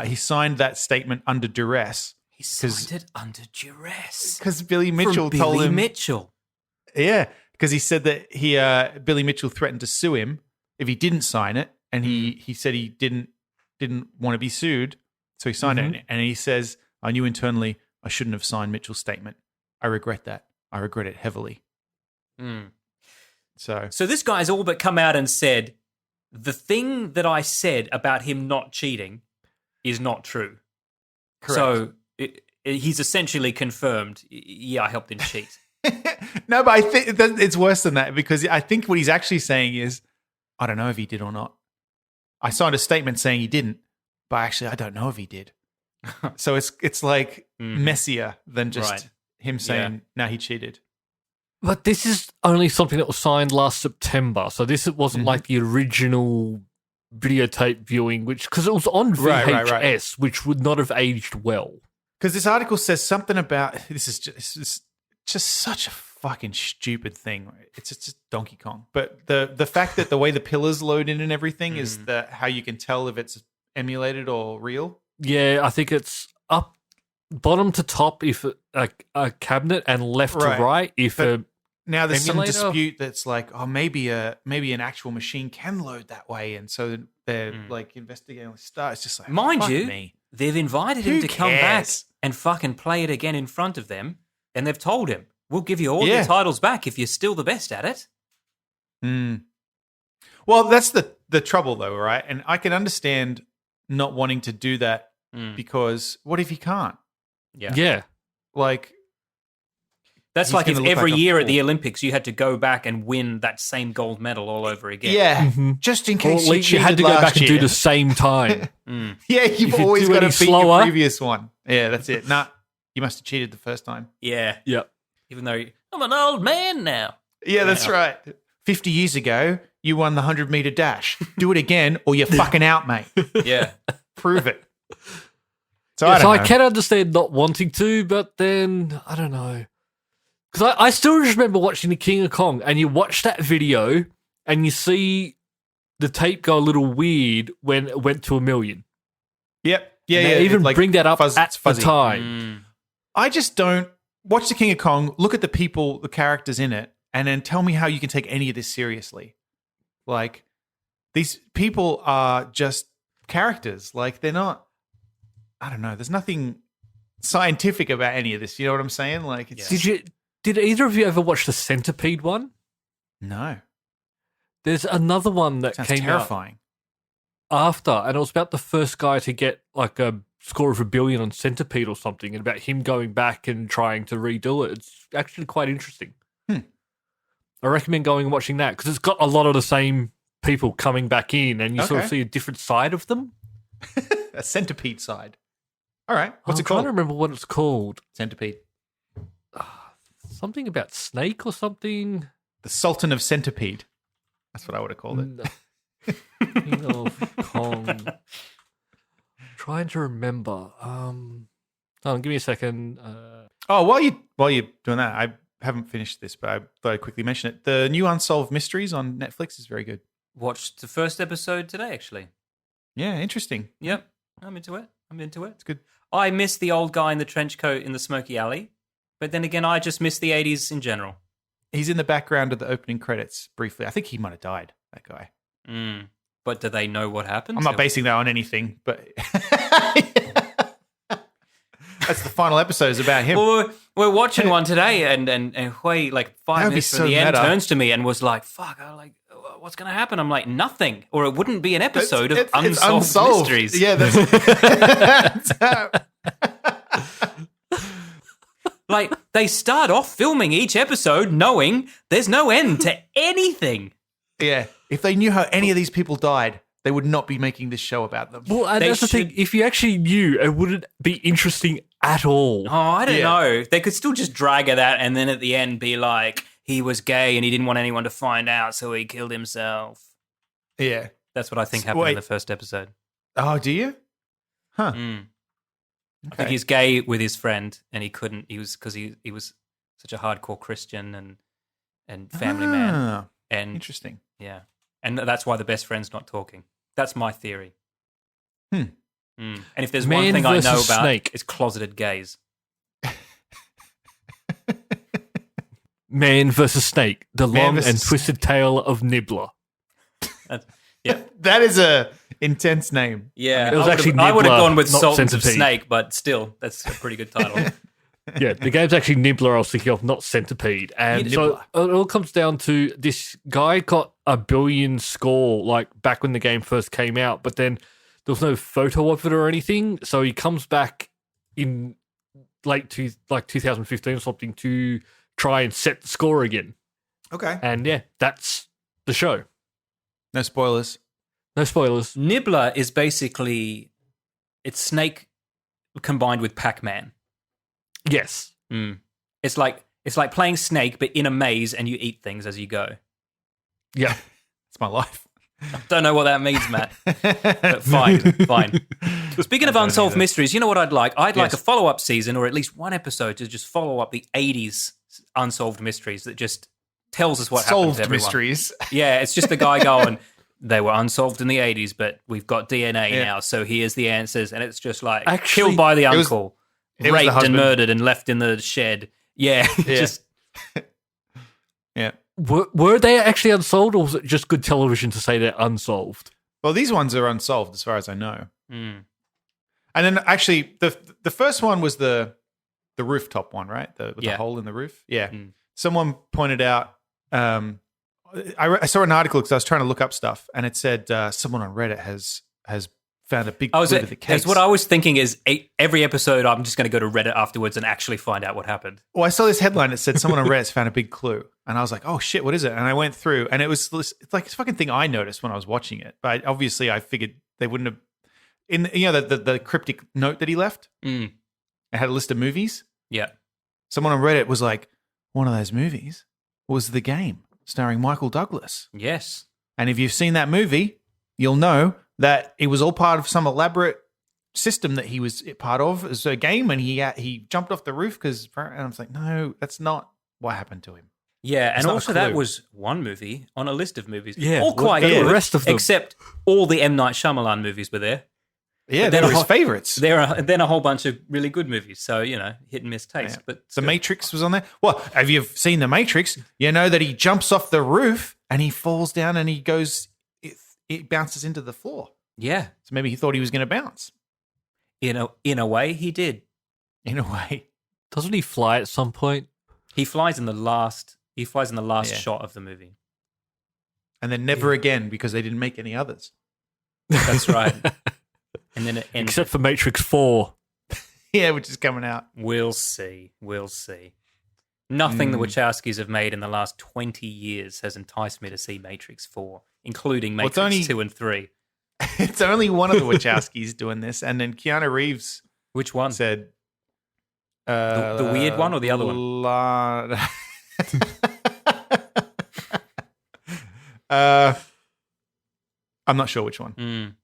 He signed that statement under duress He signed it under duress. because Billy Mitchell From told Billy him. Mitchell. Yeah, because he said that Billy Mitchell threatened to sue him if he didn't sign it, and he said he didn't want to be sued, so he signed it. And he says, "I knew internally I shouldn't have signed Mitchell's statement. I regret that. I regret it heavily." Mm. So So this guy's all but come out and said, the thing that I said about him not cheating is not true. correct. So he's essentially confirmed, yeah, I helped him cheat. No, but I think it's worse than that, because I think what he's actually saying is, I don't know if he did or not. I signed a statement saying he didn't, but actually I don't know if he did. So it's like messier than just Right. him saying, "No, he cheated." But this is only something that was signed last September, so this wasn't like the original videotape viewing, because it was on VHS, Right. which would not have aged well. Because this article says something about this is just such a fucking stupid thing. It's just Donkey Kong. But the fact that the way the pillars load in and everything is how you can tell if it's emulated or real. Yeah, I think it's up bottom to top if a cabinet, and left Right. to right if But now there's emulator? some dispute that's like, oh, maybe an actual machine can load that way, and so they're like investigating stuff. It's just like, Mind fuck you, me. they've invited him Who to come back cares? and fucking play it again in front of them, and they've told him, we'll give you all Yeah. your titles back if you're still the best at it. Mm. Well, that's the trouble, though, right? And I can understand not wanting to do that because what if he can't? yeah. Like, That's He's like if gonna look every like a year at fool. the Olympics you had to go back and win that same gold medal all over again. yeah, just in Or case at least you cheated had to go last back and do year. the same time. Yeah, you've If you always do got to any beat slower- your previous one. Yeah, that's it. Nah, you must have cheated the first time. Yeah. Yep. Even though I'm an old man now. Yeah, that's right. 50 years ago, you won the 100-meter dash. Do it again, or you're fucking out, mate. Yeah. Prove it. So Yeah, I don't know. I can understand not wanting to, but then I don't know. Because I still just remember watching the King of Kong, and you watch that video and you see the tape go a little weird when it went to 1 million. Yep. Yeah, And yeah. they even like bring that up it's at the fuzzy. time. I just don't watch the King of Kong, look at the people, the characters in it, and then tell me how you can take any of this seriously. Like, these people are just characters. Like, they're not, I don't know, there's nothing scientific about any of this. You know what I'm saying? Like, it's Did either of you ever watch the Centipede one? no. There's another one that Sounds came terrifying. out after, and it was about the first guy to get like a score of 1 billion on Centipede or something, and about him going back and trying to redo it. It's actually quite interesting. I recommend going and watching that because it's got a lot of the same people coming back in, and you sort of see a different side of them. A centipede side. All right. What's I'm it called? trying to remember what it's called. Centipede. Something about snake or something. The Sultan of Centipede. That's what I would have called it. King of Kong. Trying to remember. Hold on, give me a second. While you're doing that, I haven't finished this, but I thought I'd quickly mention it. The new Unsolved Mysteries on Netflix is very good. Watched the first episode today, actually. Yeah, interesting. Yep, I'm into it. It's good. I miss the old guy in the trench coat in the smoky alley, but then again, I just miss the 80s in general. He's in the background of the opening credits briefly. I think he might have died, that guy. But do they know what happened? I'm not basing that on anything, but that's the final episode is about him. Well, we're watching one today, and Hui, like 5 minutes from the end, turns to me and was like, "Fuck!" I'm like, "What's going to happen?" I'm like, "Nothing," or it wouldn't be an episode of Unsolved Mysteries. Yeah, that's like they start off filming each episode knowing there's no end to anything. Yeah, if they knew how any of these people died, they would not be making this show about them. Well, and that's the thing. If you actually knew, it wouldn't be interesting at all. Oh, I don't know. They could still just drag it out and then at the end be like, he was gay and he didn't want anyone to find out, so he killed himself. Yeah. That's what I think happened in the first episode. Oh, do you? Huh. I think he's gay with his friend, and he couldn't. He was because he was such a hardcore Christian and family man. And interesting. Yeah, and that's why the best friend's not talking. That's my theory. And if there's one thing I know about, it's closeted gays. Man versus Snake: The Long and Twisted Tale of Nibbler. Yeah, that is a intense name. Yeah, it was actually Nibbler, I would have gone with Sultans Centipede. of Snake, but still, that's a pretty good title. Yeah, the game's actually Nibbler I was thinking of, not Centipede. And so it all comes down to this guy got 1 billion score like back when the game first came out, but then there was no photo of it or anything. So he comes back in late 2015 or something to try and set the score again. Okay. And yeah, that's the show. No spoilers. No spoilers. Nibbler is basically it's Snake combined with Pac-Man. Yes. It's like playing Snake, but in a maze, and you eat things as you go. Yeah. It's my life. Don't know what that means, Matt. But fine. Speaking of Unsolved Mysteries, you know what I'd like? I'd like a follow-up season, or at least one episode to just follow up the 80s Unsolved Mysteries that just tells us what happened to everyone. Mysteries. Yeah, it's just the guy going, they were unsolved in the 80s, but we've got DNA now, so here's the answers. And it's just like, killed by the uncle, raped and murdered and left in the shed. Yeah, just... Yeah. Were they actually unsolved, or was it just good television to say they're unsolved? Well, these ones are unsolved as far as I know. And then actually, the first one was the rooftop one, right? With the hole in the roof. Yeah. Someone pointed out, I saw an article because I was trying to look up stuff, and it said someone on Reddit has found a big clue to the case. What I was thinking is every episode I'm just going to go to Reddit afterwards and actually find out what happened. Well, I saw this headline that said someone on Reddit's found a big clue, and I was like, oh shit, what is it? And I went through, and it's like this fucking thing I noticed when I was watching it, but obviously I figured they wouldn't have. In the cryptic note that he left, it had a list of movies. Yeah, someone on Reddit was like, one of those movies was The Game, starring Michael Douglas. Yes, and if you've seen that movie, you'll know that it was all part of some elaborate system that he was part of as a game, and he jumped off the roof and I was like, no, that's not what happened to him. Yeah, and also that was one movie on a list of movies. Yeah, all quite good, the rest of them. Except all the M. Night Shyamalan movies were there. Yeah, they were his favorites. Then a whole bunch of really good movies. So, hit and miss taste. Yeah. But The Matrix was on there. Well, have you seen The Matrix? You know that he jumps off the roof and he falls down and he goes, it bounces into the floor. Yeah. So maybe he thought he was going to bounce. In a way, he did. In a way. Doesn't he fly at some point? He flies in the last shot of the movie. And then never again because they didn't make any others. That's right. And then it ends. Except for Matrix 4. Yeah, which is coming out. We'll see. We'll see. Nothing the Wachowskis have made in the last 20 years has enticed me to see Matrix 4, including Matrix 2 and 3. It's only one of the Wachowskis doing this, and then Keanu Reeves Which one? said... the weird one or the other one? I'm not sure which one. Mm,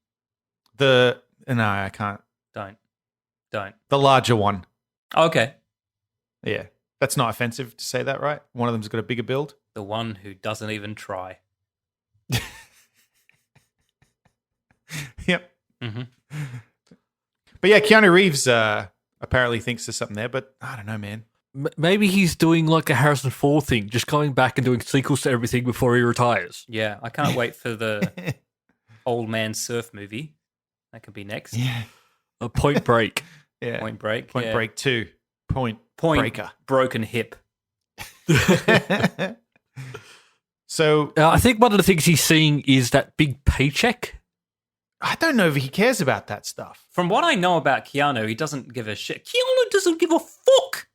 No, I can't. don't. The larger one. Okay. Yeah. That's not offensive to say that, right? One of them's got a bigger build. The one who doesn't even try. Yep. Mm-hmm. But yeah, Keanu Reeves apparently thinks there's something there, but I don't know, man. Maybe he's doing like a Harrison Ford thing, just going back and doing sequels to everything before he retires. Yeah, I can't wait for the Old Man Surf movie. That could be next. Yeah. A Point Break. Yeah. Point Break. Point yeah. Break 2. Point Breaker. Broken hip. So I think one of the things he's seeing is that big paycheck. I don't know if he cares about that stuff. From what I know about Keanu, he doesn't give a shit. Keanu doesn't give a fuck.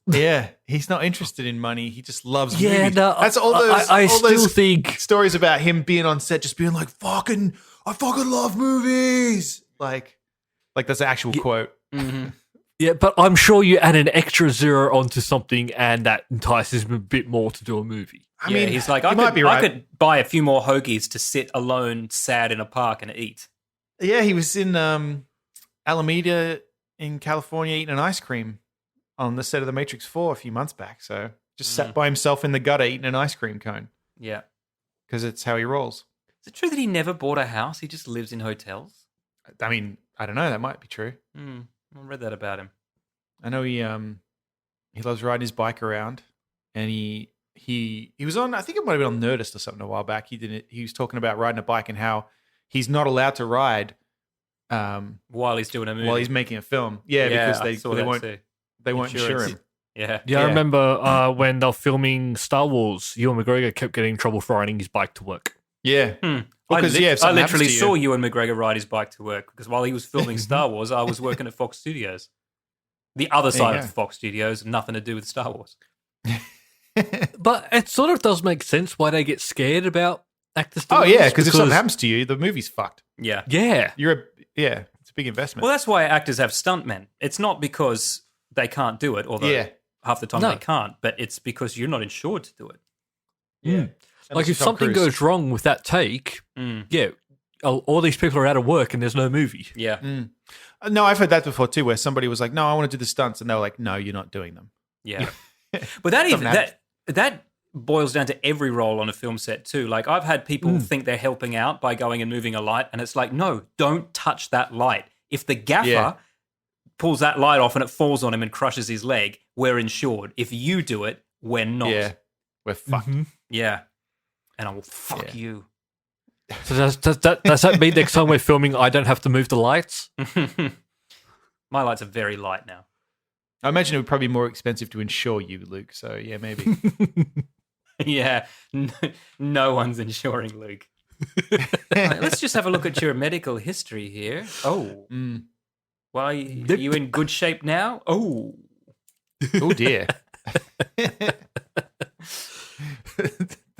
Yeah, he's not interested in money. He just loves Yeah, movies. no, That's all those. I all still those think stories about him being on set, just being like, "I fucking love movies." Like that's an actual quote. Mm-hmm. Yeah, but I'm sure you add an extra zero onto something and that entices him a bit more to do a movie. I mean, he's like, he might be right. I could buy a few more hoagies to sit alone, sad in a park and eat. Yeah, he was in Alameda in California eating an ice cream on the set of The Matrix 4 a few months back. So just sat by himself in the gutter eating an ice cream cone Yeah. because it's how he rolls. Is it true that he never bought a house? He just lives in hotels? I mean, I don't know. That might be true. I read that about him. I know he loves riding his bike around, and he was on. I think it might have been on Nerdist or something a while back. He was talking about riding a bike and how he's not allowed to ride while he's doing a movie. while he's making a film. Yeah, because they won't insure him. Yeah. Yeah, I remember when they were filming Star Wars, Ewan McGregor kept getting in trouble for riding his bike to work. Yeah. Because I if something literally happens to saw you, Ewan McGregor ride his bike to work because while he was filming Star Wars, I was working at Fox Studios. The other There you side go. of Fox Studios, nothing to do with Star Wars. But it sort of does make sense why they get scared about actors. Oh doing yeah, this, because if something happens to you, the movie's fucked. Yeah. Yeah. It's a big investment. Well, that's why actors have stuntmen. It's not because they can't do it, although half the time No. they can't, but it's because you're not insured to do it. Yeah. Like if something goes wrong with that take, yeah, all these people are out of work and there's no movie. Yeah. No, I've heard that before too, where somebody was like, "No, I want to do the stunts," and they were like, "No, you're not doing them." Yeah. But that boils down to every role on a film set too. Like I've had people think they're helping out by going and moving a light, and it's like, no, don't touch that light. If the gaffer pulls that light off and it falls on him and crushes his leg, we're insured. If you do it, we're not. Yeah, we're fucked. Yeah. And I will fuck you. So does that mean next time we're filming, I don't have to move the lights? My lights are very light now. I imagine it would probably be more expensive to insure you, Luke. So yeah, maybe. Yeah. No one's insuring Luke. Right, let's just have a look at your medical history here. Oh. Well, are you in good shape now? Oh. Oh dear.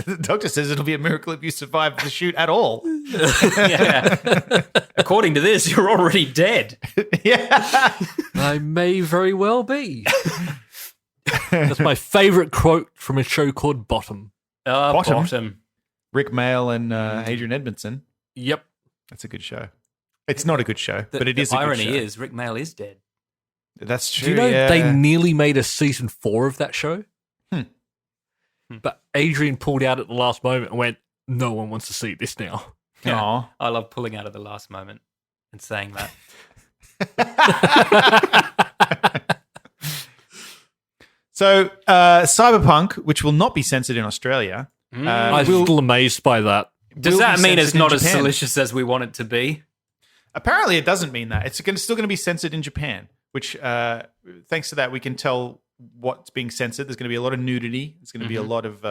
The doctor says it'll be a miracle if you survive the shoot at all. Yeah. According to this, you're already dead. Yeah. I may very well be. That's my favourite quote from a show called Bottom. Bottom. Rick Mail and Adrian Edmondson. Yep. That's a good show. It's not a good show, but it is a good show. The irony is Rick Mail is dead. That's true. Do you know yeah. they nearly made a season 4 of that show? But Adrian pulled out at the last moment and went, no one wants to see this now. Yeah. Aw. I love pulling out at the last moment and saying that. So, Cyberpunk, which will not be censored in Australia, I'm still amazed by that. Does will that be mean it's censored in not as Japan. delicious as we want it to be? Apparently, it doesn't mean that. It's still going to be censored in Japan, which, thanks to that, we can tell what's being censored. There's going to be a lot of nudity. There's going to be a lot of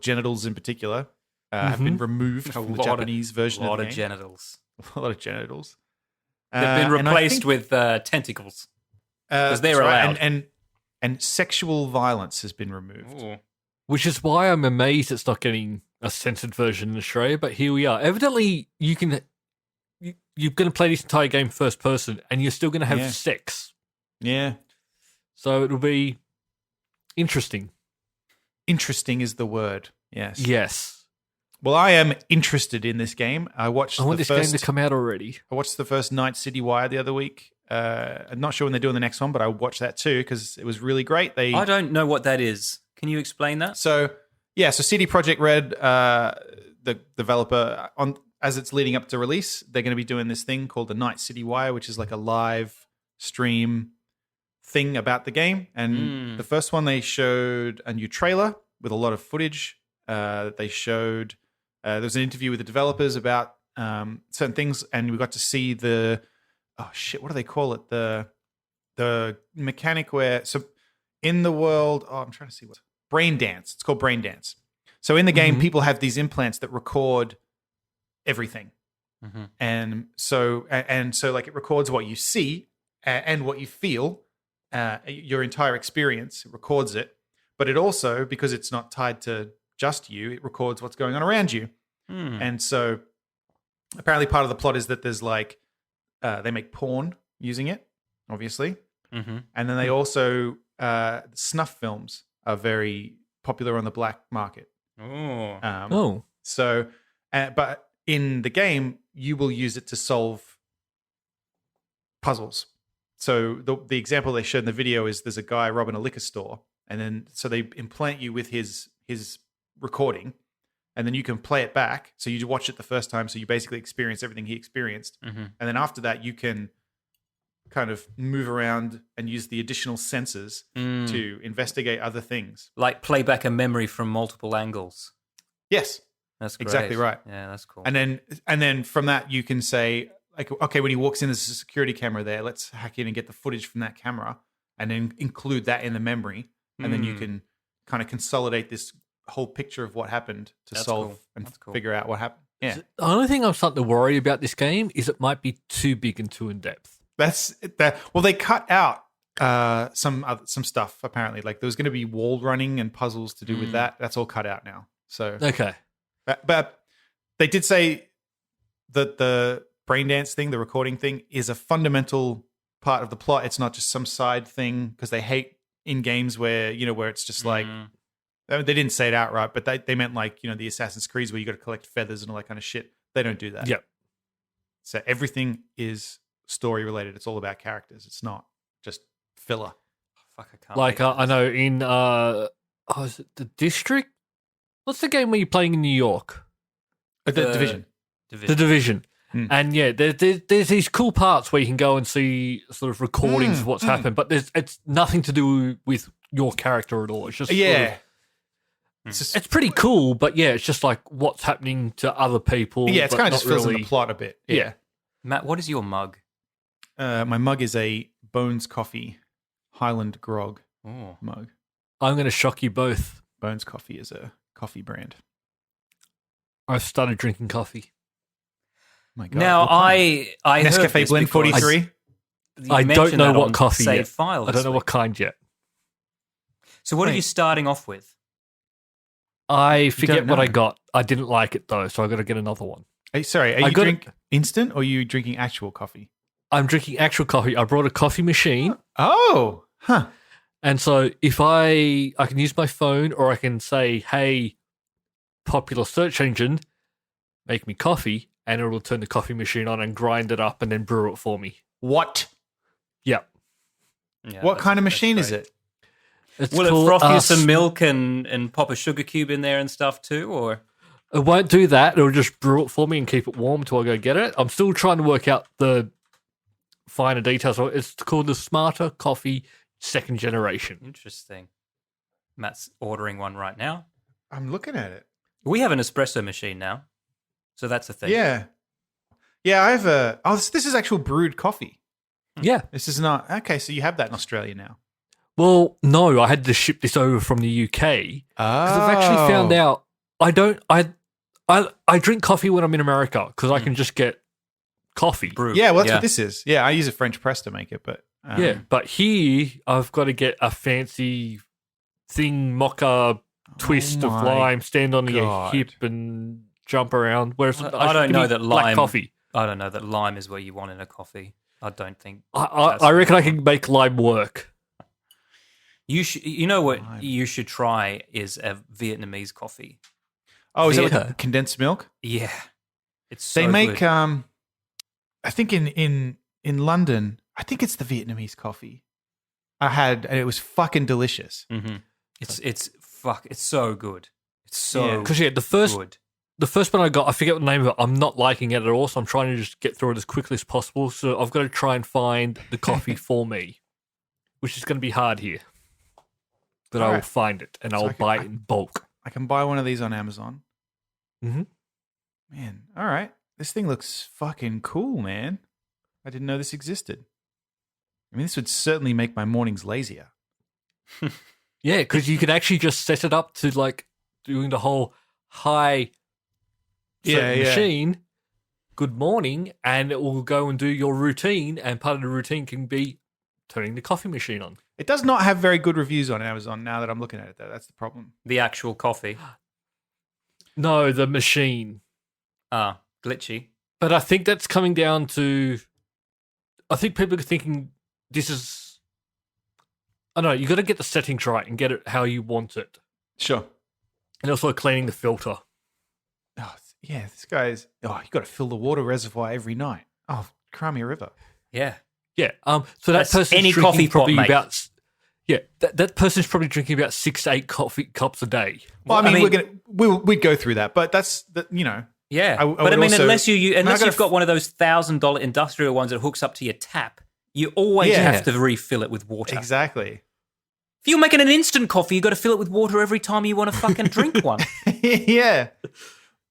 genitals in particular have been removed from the Japanese version A of lot the of game. genitals. a lot of genitals. They've been and I replaced think, with tentacles. 'cause they're that's right. allowed. And sexual violence has been removed. Ooh. Which is why I'm amazed it's not getting a censored version in Australia, but here we are. Evidently, you're going to play this entire game first person, and you're still going to have sex. Yeah. So it'll be interesting. Interesting is the word. Yes. Yes. Well, I am interested in this game. I want this game to come out already. I watched the first Night City Wire the other week. I'm not sure when they're doing the next one, but I watched that too because it was really great. I don't know what that is. Can you explain that? So CD Projekt Red, the developer, as it's leading up to release, they're going to be doing this thing called the Night City Wire, which is like a live stream thing about the game. And the first one, they showed a new trailer with a lot of footage. They showed there was an interview with the developers about certain things, and we got to see what do they call it? The mechanic where in the world, I'm trying to see what brain dance. It's called brain dance. So in the game, people have these implants that record everything, and so like it records what you see and what you feel, your entire experience. It records it, but it also, because it's not tied to just you, it records what's going on around you. And so apparently part of the plot is that there's like they make porn using it, obviously, and then they also snuff films are very popular on the black market. So but in the game you will use it to solve puzzles. So the example they showed in the video is there's a guy robbing a liquor store, and then so they implant you with his recording, and then you can play it back. So you watch it the first time, so you basically experience everything he experienced. And then after that, you can kind of move around and use the additional senses to investigate other things. Like play back a memory from multiple angles. Yes. That's great. Exactly right. Yeah, that's cool. And then from that, you can say, like, okay, when he walks in, there's a security camera there. Let's hack in and get the footage from that camera and then include that in the memory. And then you can kind of consolidate this whole picture of what happened to solve and figure out what happened. Yeah. The only thing I'm starting to worry about this game is it might be too big and too in depth. That's that. Well, they cut out some stuff apparently. Like there was going to be wall running and puzzles to do with that. That's all cut out now. So okay, but they did say that the brain dance thing, the recording thing, is a fundamental part of the plot. It's not just some side thing, because they hate in games where it's just like. They didn't say it outright, but they meant like, the Assassin's Creed where you got to collect feathers and all that kind of shit. They don't do that. Yep. So everything is story related. It's all about characters. It's not just filler. Fuck, I can't. Like I know in is it The District? What's the game where you're playing in New York? The Division. The Division. And yeah, there's these cool parts where you can go and see sort of recordings of what's happened, but it's nothing to do with your character at all. It's just sort of, it's pretty cool, but yeah, it's just like what's happening to other people. Yeah, it's kind of just fills in the plot a bit. Yeah. Matt, what is your mug? My mug is a Bones Coffee Highland Grog mug. I'm going to shock you both. Bones Coffee is a coffee brand. I've started drinking coffee. My God. Now, I heard Nescafe this Blend because 43. I don't know what coffee Save yet. File I don't know what kind yet. So what are you starting off with? I forget what know. I got. I didn't like it though, so I got to get another one. Are you drinking instant or are you drinking actual coffee? I'm drinking actual coffee. I brought a coffee machine. Oh, huh. And so if I can use my phone, or I can say, hey, popular search engine, make me coffee, and it will turn the coffee machine on and grind it up and then brew it for me. What? Yep. Yeah, What kind of machine great. is it? Will it froth you some milk and pop a sugar cube in there and stuff too, or? It won't do that. It'll just brew it for me and keep it warm until I go get it. I'm still trying to work out the finer details. So it's called the Smarter Coffee Second Generation. Interesting. Matt's ordering one right now. I'm looking at it. We have an espresso machine now, so that's a thing. Yeah. Yeah, I have this is actual brewed coffee. Yeah. This is not... Okay, so you have that in Australia now. Well, no, I had to ship this over from the UK because I've actually found out I drink coffee when I'm in America because I can just get coffee. Brew. Yeah, well, that's what this is. Yeah, I use a French press to make it, but Yeah, but here I've got to get a fancy thing mocha twist of my lime, stand on your God. hip and jump around. Whereas I don't give know me that black lime. coffee. I don't know that lime is what you want in a coffee. I don't think. I reckon I can make lime work. You know what Lime. you should try is a Vietnamese coffee. is that Yeah. with condensed milk? Yeah, it's so They make good. I think in London, I think it's the Vietnamese coffee I had, and it was fucking delicious. It's so good. It's so Because the first good. the first one I got, I forget what the name of it. I'm not liking it at all, so I'm trying to just get through it as quickly as possible. So I've got to try and find the coffee for me, which is going to be hard here. But I will Alright. find it and So I'll I can- buy it in bulk. I can buy one of these on Amazon. Mhm. Man, all right. This thing looks fucking cool, man. I didn't know this existed. I mean, this would certainly make my mornings lazier. Yeah, because you can actually just set it up to like doing the whole hi machine, good morning, and it will go and do your routine. And part of the routine can be turning the coffee machine on. It does not have very good reviews on Amazon now that I'm looking at it, though. That's the problem. The actual coffee. No, the machine. Glitchy. But I think that's coming down to. I think people are thinking this is. I don't know. You got to get the settings right and get it how you want it, Sure. and also cleaning the filter. Oh, yeah, this guy's. Oh, you got to fill the water reservoir every night. Oh, crimey river. Yeah. Yeah. So that That's person's any drinking coffee pot, probably mate. about. Yeah, that person's probably drinking about 6 to 8 coffee cups a day. Well, I I mean, mean- we'd go through that, but that's you know. Yeah. I but I would mean, also- unless I unless gotta you've got one of those $1,000 industrial ones that hooks up to your tap, you always Yeah. have to refill it with water. Exactly. If you're making an instant coffee, you got to fill it with water every time you want to fucking drink one. Yeah.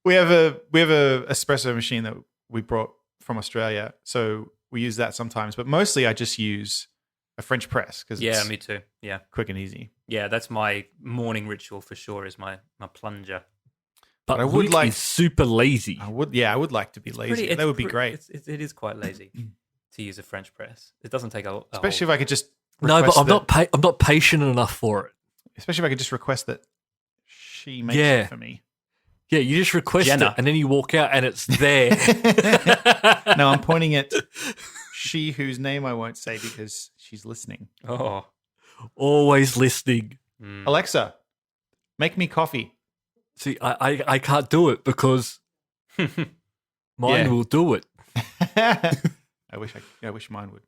We have a espresso machine that we brought from Australia, so we use that sometimes. But mostly, I just use a French press because Yeah, it's me too. Yeah. quick and easy. Yeah, that's my morning ritual for sure, is my plunger. But I would Luke like- is super lazy. I would like to be lazy. Pretty- That would be pre- great, It is quite lazy to use a French press. It doesn't take a especially whole, if I could just No, but request I'm that- I'm not patient enough for it. Especially if I could just request that she makes Yeah. it for me. Yeah, you just request Jenna. it and then you walk out and it's there. No, I'm pointing at she whose name I won't say because she's listening. Oh. Always listening. Alexa, make me coffee. See, I can't do it because mine Yeah. will do it. I wish mine would.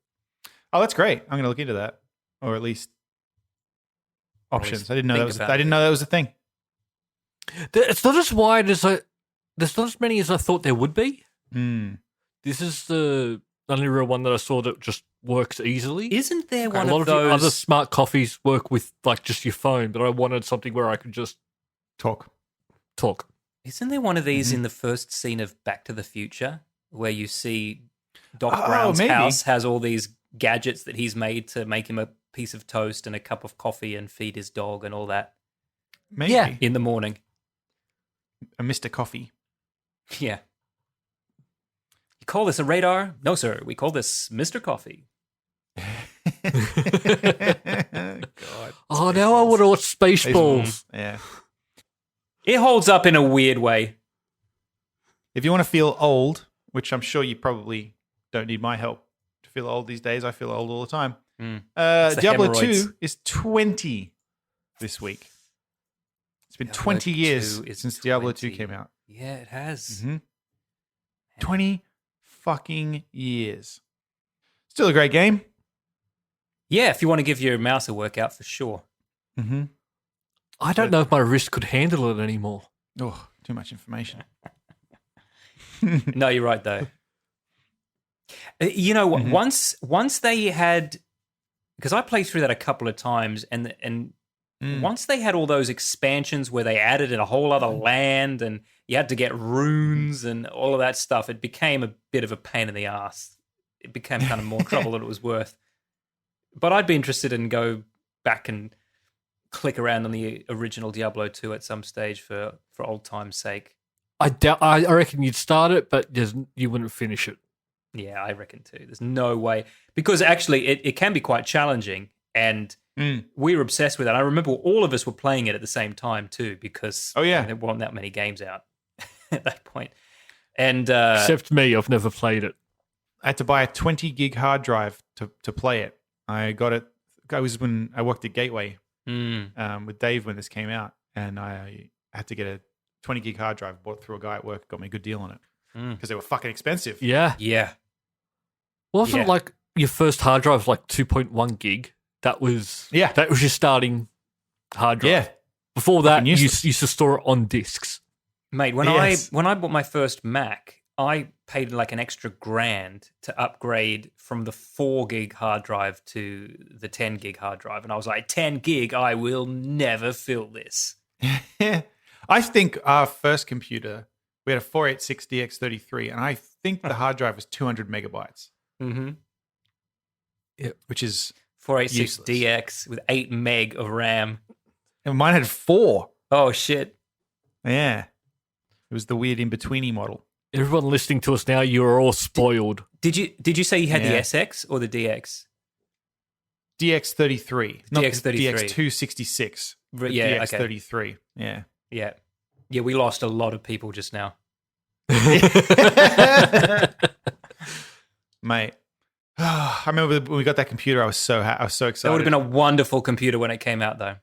Oh, that's great. I'm going to look into that, or at least options. least I didn't know think that was. about I it, didn't yeah. know that was a thing. It's not as wide as there's not as many as I thought there would be. Hmm. This is the only real one that I saw that just works easily. Isn't there A one lot of of the other those? smart coffees work with like just your phone, but I wanted something where I could just Talk. talk. Isn't there one of these Mm-hmm. in the first scene of Back to the Future where you see Doc Oh, Brown's maybe. house has all these gadgets that he's made to make him a piece of toast and a cup of coffee and feed his dog and all that Maybe. Yeah. in the morning? A Mr. Coffee. Yeah. You call this a radar? No, sir. We call this Mr. Coffee. God. Oh, now I want to watch Spaceballs. Yeah. It holds up in a weird way. If you want to feel old, which I'm sure you probably don't need my help to feel old these days, I feel old all the time. It's the Diablo hemorrhoids. 2 is 20 this week. It's been Diablo 20 years 2 is since Diablo 2 20. came out. Yeah, it has. Mhm. 20 fucking years. Still a great game. Yeah, if you want to give your mouse a workout, for sure. Mm-hmm. I don't know if my wrist could handle it anymore. Oh, too much information. No, you're right though. You know, Mm-hmm. once they had, because I played through that a couple of times, and once they had all those expansions where they added in a whole other land, and you had to get runes and all of that stuff, it became a bit of a pain in the ass. It became kind of more trouble than it was worth. But I'd be interested in go back and click around on the original Diablo 2 at some stage for old time's sake. I reckon you'd start it, but you wouldn't finish it. Yeah, I reckon too. There's no way. Because actually, it can be quite challenging. And we were obsessed with it. I remember all of us were playing it at the same time too, because there weren't that many games out at that point. And except me, I've never played it. I had to buy a 20 gig hard drive to play it. I got it. I was when I worked at Gateway with Dave when this came out, and I had to get a 20 gig hard drive. Bought it through a guy at work. Got me a good deal on it because they were fucking expensive. Yeah. Wasn't like your first hard drive was like 2.1 gig? That was your starting hard drive. Yeah. Before that, you used to store it on discs. Mate, when I bought my first Mac, I paid like an extra $1,000 to upgrade from the 4 gig hard drive to the 10 gig hard drive. And I was like, 10 gig, I will never fill this. I think our first computer, we had a 486DX33, and I think the hard drive was 200 megabytes. Mm-hmm. Yeah, which is 486DX with 8 meg of RAM. And mine had 4. Oh, shit. Yeah. It was the weird in-betweeny model. Everyone listening to us now, you are all spoiled. Did you say you had the SX or the DX? DX33. Not DX33. DX266. Yeah, DX33. Okay. Yeah. Yeah. Yeah, we lost a lot of people just now. Mate. I remember when we got that computer, I was so excited. That would have been a wonderful computer when it came out, though.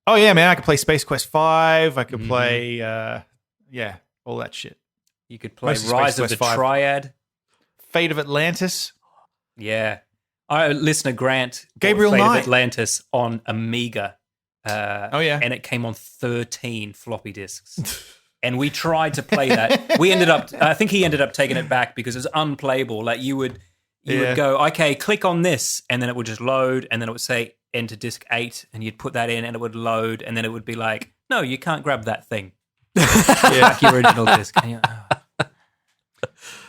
Oh, yeah, man. I could play Space Quest 5. I could play, all that shit. You could play Rise of the Triad. Fate of Atlantis. Yeah. Our listener Grant Gabriel Fate Knight. of Atlantis on Amiga. And it came on 13 floppy disks. And we tried to play that. I think he ended up taking it back because it was unplayable. Like you would go, okay, click on this, and then it would just load, and then it would say enter disk 8, and you'd put that in, and it would load, and then it would be like, no, you can't grab that thing. Back your original disk.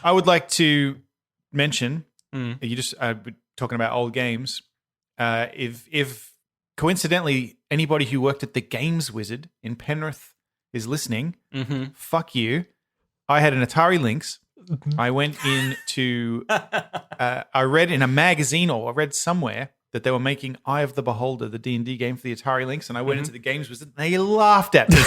I would like to mention, you just talking about old games. If coincidentally anybody who worked at the Games Wizard in Penrith is listening, fuck you. I had an Atari Lynx. I went into, I read in a magazine or I read somewhere that they were making Eye of the Beholder, the D&D game for the Atari Lynx, and I went into the Games Wizard and they laughed at me.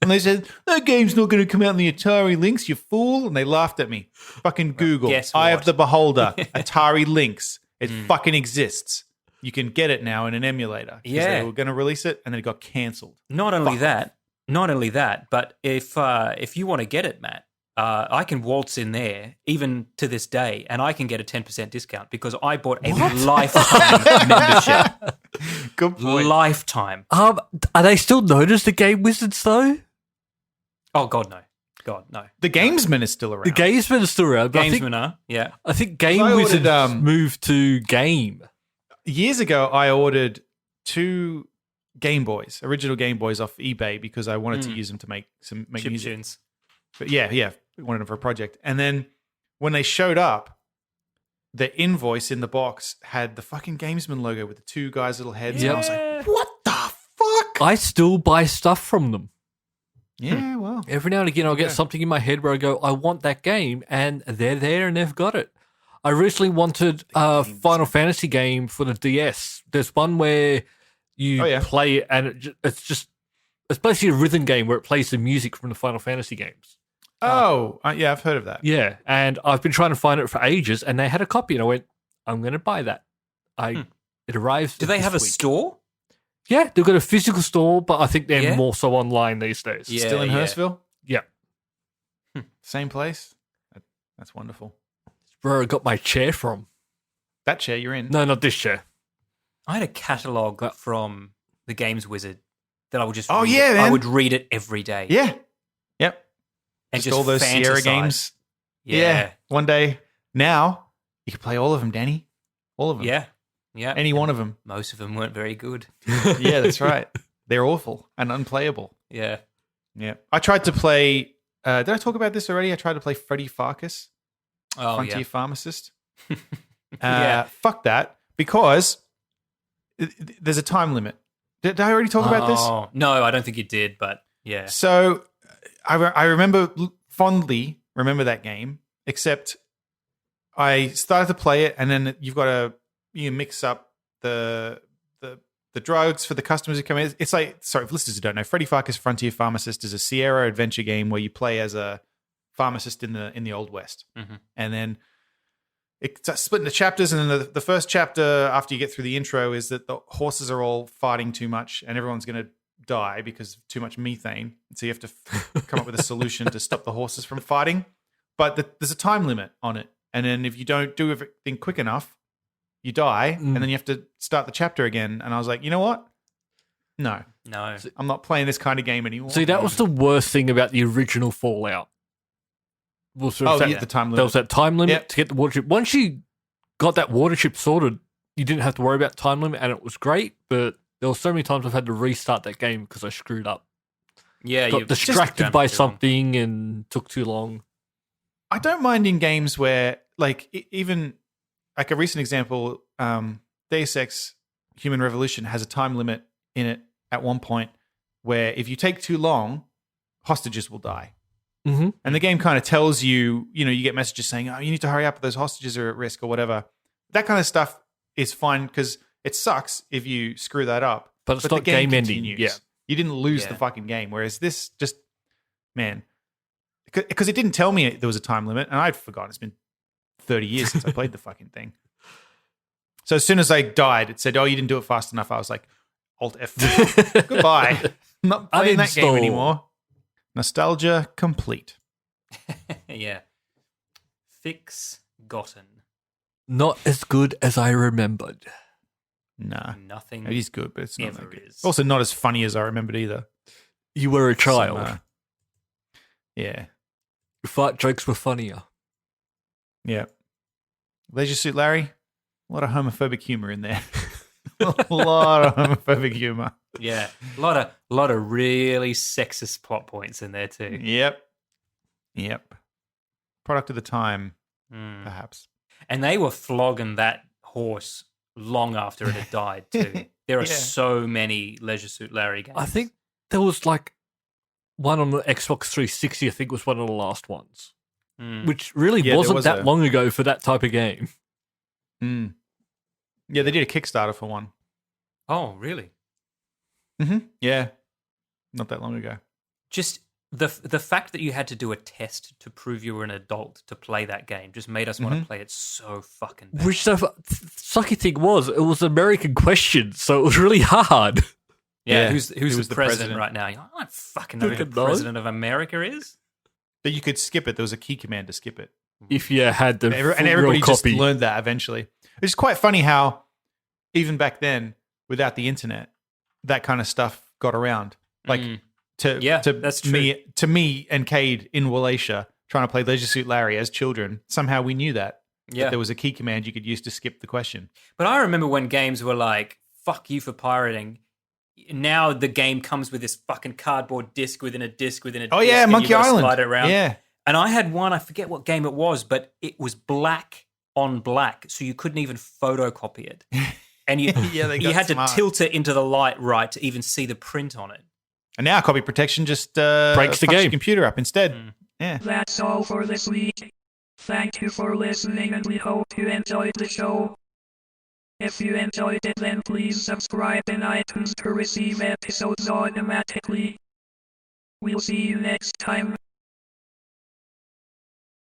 And they said, that game's not going to come out on the Atari Lynx, you fool. And they laughed at me. Fucking Google, Eye of the Beholder, Atari Lynx. It fucking exists. You can get it now in an emulator. Yeah. They were going to release it and then it got cancelled. Not only that, but if you want to get it, Matt, I can waltz in there even to this day, and I can get a 10% discount because I bought a lifetime membership. Good point. Lifetime. Are they still known as the Game Wizards though? Oh God, no. The Gamesman is still around. The Gamesman is still around. Gamesman are, yeah. I think Game Wizards moved to Game. Years ago, I ordered 2 Game Boys, original Game Boys off eBay because I wanted to use them to make music. Tunes. But yeah, we wanted them for a project. And then when they showed up, the invoice in the box had the fucking Gamesman logo with the 2 guys' little heads. Yeah. And I was like, what the fuck? I still buy stuff from them. Yeah, well. Every now and again, I'll get something in my head where I go, I want that game, and they're there and they've got it. I recently wanted a Final Fantasy game for the DS. There's one where you play it, and it's basically a rhythm game where it plays the music from the Final Fantasy games. Yeah, I've heard of that. Yeah, and I've been trying to find it for ages, and they had a copy, and I went, I'm going to buy that. It arrives. Do they have a store? Yeah, they've got a physical store, but I think they're more so online these days. Yeah, Still in Hurstville? Yeah. Same place? That's wonderful. Where I got my chair from. That chair you're in? No, not this chair. I had a catalogue from the Games Wizard that I would just read. Man. I would read it every day. Yeah. Yep. And just all those Sierra fantasize. games. Yeah. One day. Now, you can play all of them, Danny. All of them. Yeah. Any one of them. Most of them weren't very good. Yeah, that's right. They're awful and unplayable. Yeah. I tried to play... did I talk about this already? I tried to play Freddy Farkas. Frontier Pharmacist. Fuck that. Because there's a time limit. Did I already talk about this? No, I don't think you did, but yeah. So I remember fondly remember that game, except I started to play it, and then you mix up the drugs for the customers who come in. It's like, sorry, for listeners who don't know, Freddy Farkas Frontier Pharmacist is a Sierra adventure game where you play as a pharmacist in the Old West, and then it's split into chapters. And then the first chapter, after you get through the intro, is that the horses are all fighting too much, and everyone's going to die because of too much methane. So you have to come up with a solution to stop the horses from fighting. But there's a time limit on it, and then if you don't do everything quick enough, you die, and then you have to start the chapter again. And I was like, you know what? No, I'm not playing this kind of game anymore. See, that was the worst thing about the original Fallout. The time limit. There was that time limit to get the water chip. Once you got that water chip sorted, you didn't have to worry about time limit, and it was great. But there were so many times I've had to restart that game because I screwed up. Yeah, got distracted by something and took too long. I don't mind in games where, like, even like a recent example, Deus Ex Human Revolution has a time limit in it at one point where if you take too long, hostages will die. Mm-hmm. And the game kind of tells you, you get messages saying, oh, you need to hurry up, those hostages are at risk or whatever. That kind of stuff is fine because it sucks if you screw that up. But it's not game ending. Yeah. You didn't lose the fucking game. Whereas this just, man, because it didn't tell me there was a time limit, and I'd forgotten. It's been 30 years since I played the fucking thing. So as soon as I died, it said, oh, you didn't do it fast enough. I was like, Alt F4. Goodbye. I'm not playing that game anymore. Nostalgia complete. Yeah. Fix gotten. Not as good as I remembered. Nah. Nothing. It is good, but it's not ever that good. is. Also not as funny as I remembered either. You were a child. Yeah. Fart jokes were funnier. Yeah. Leisure Suit Larry, a lot of homophobic humor in there. A lot of homophobic humor. Yeah. A lot of really sexist plot points in there too. Yep. Product of the time, perhaps. And they were flogging that horse long after it had died too. There are so many Leisure Suit Larry games. I think there was like one on the Xbox 360, I think was one of the last ones. Which really wasn't that long ago for that type of game. Yeah, they did a Kickstarter for one. Oh, really? Mm-hmm. Yeah. Not that long ago. Just the fact that you had to do a test to prove you were an adult to play that game just made us want to play it so fucking bad. Which the sucky thing was, it was American questions, so it was really hard. Yeah, who's the president right now? You're like, I don't fucking know who the president of America is. But you could skip it. There was a key command to skip it. If you had the and everybody just copy. learned that eventually. It's quite funny how even back then, without the internet, that kind of stuff got around. Like that's true. to me and Cade in Wallachia trying to play Leisure Suit Larry as children, somehow we knew that there was a key command you could use to skip the question. But I remember when games were like, fuck you for pirating. Now the game comes with this fucking cardboard disc within a disc within a disc. Oh yeah, Monkey Island. Slide it around. Yeah. And I had one, I forget what game it was, but it was black on black, so you couldn't even photocopy it. And you you had to tilt it into the light right to even see the print on it. And now copy protection just breaks the game. Your computer up instead. Yeah. That's all for this week. Thank you for listening, and we hope you enjoyed the show. If you enjoyed it, then please subscribe in iTunes to receive episodes automatically. We'll see you next time.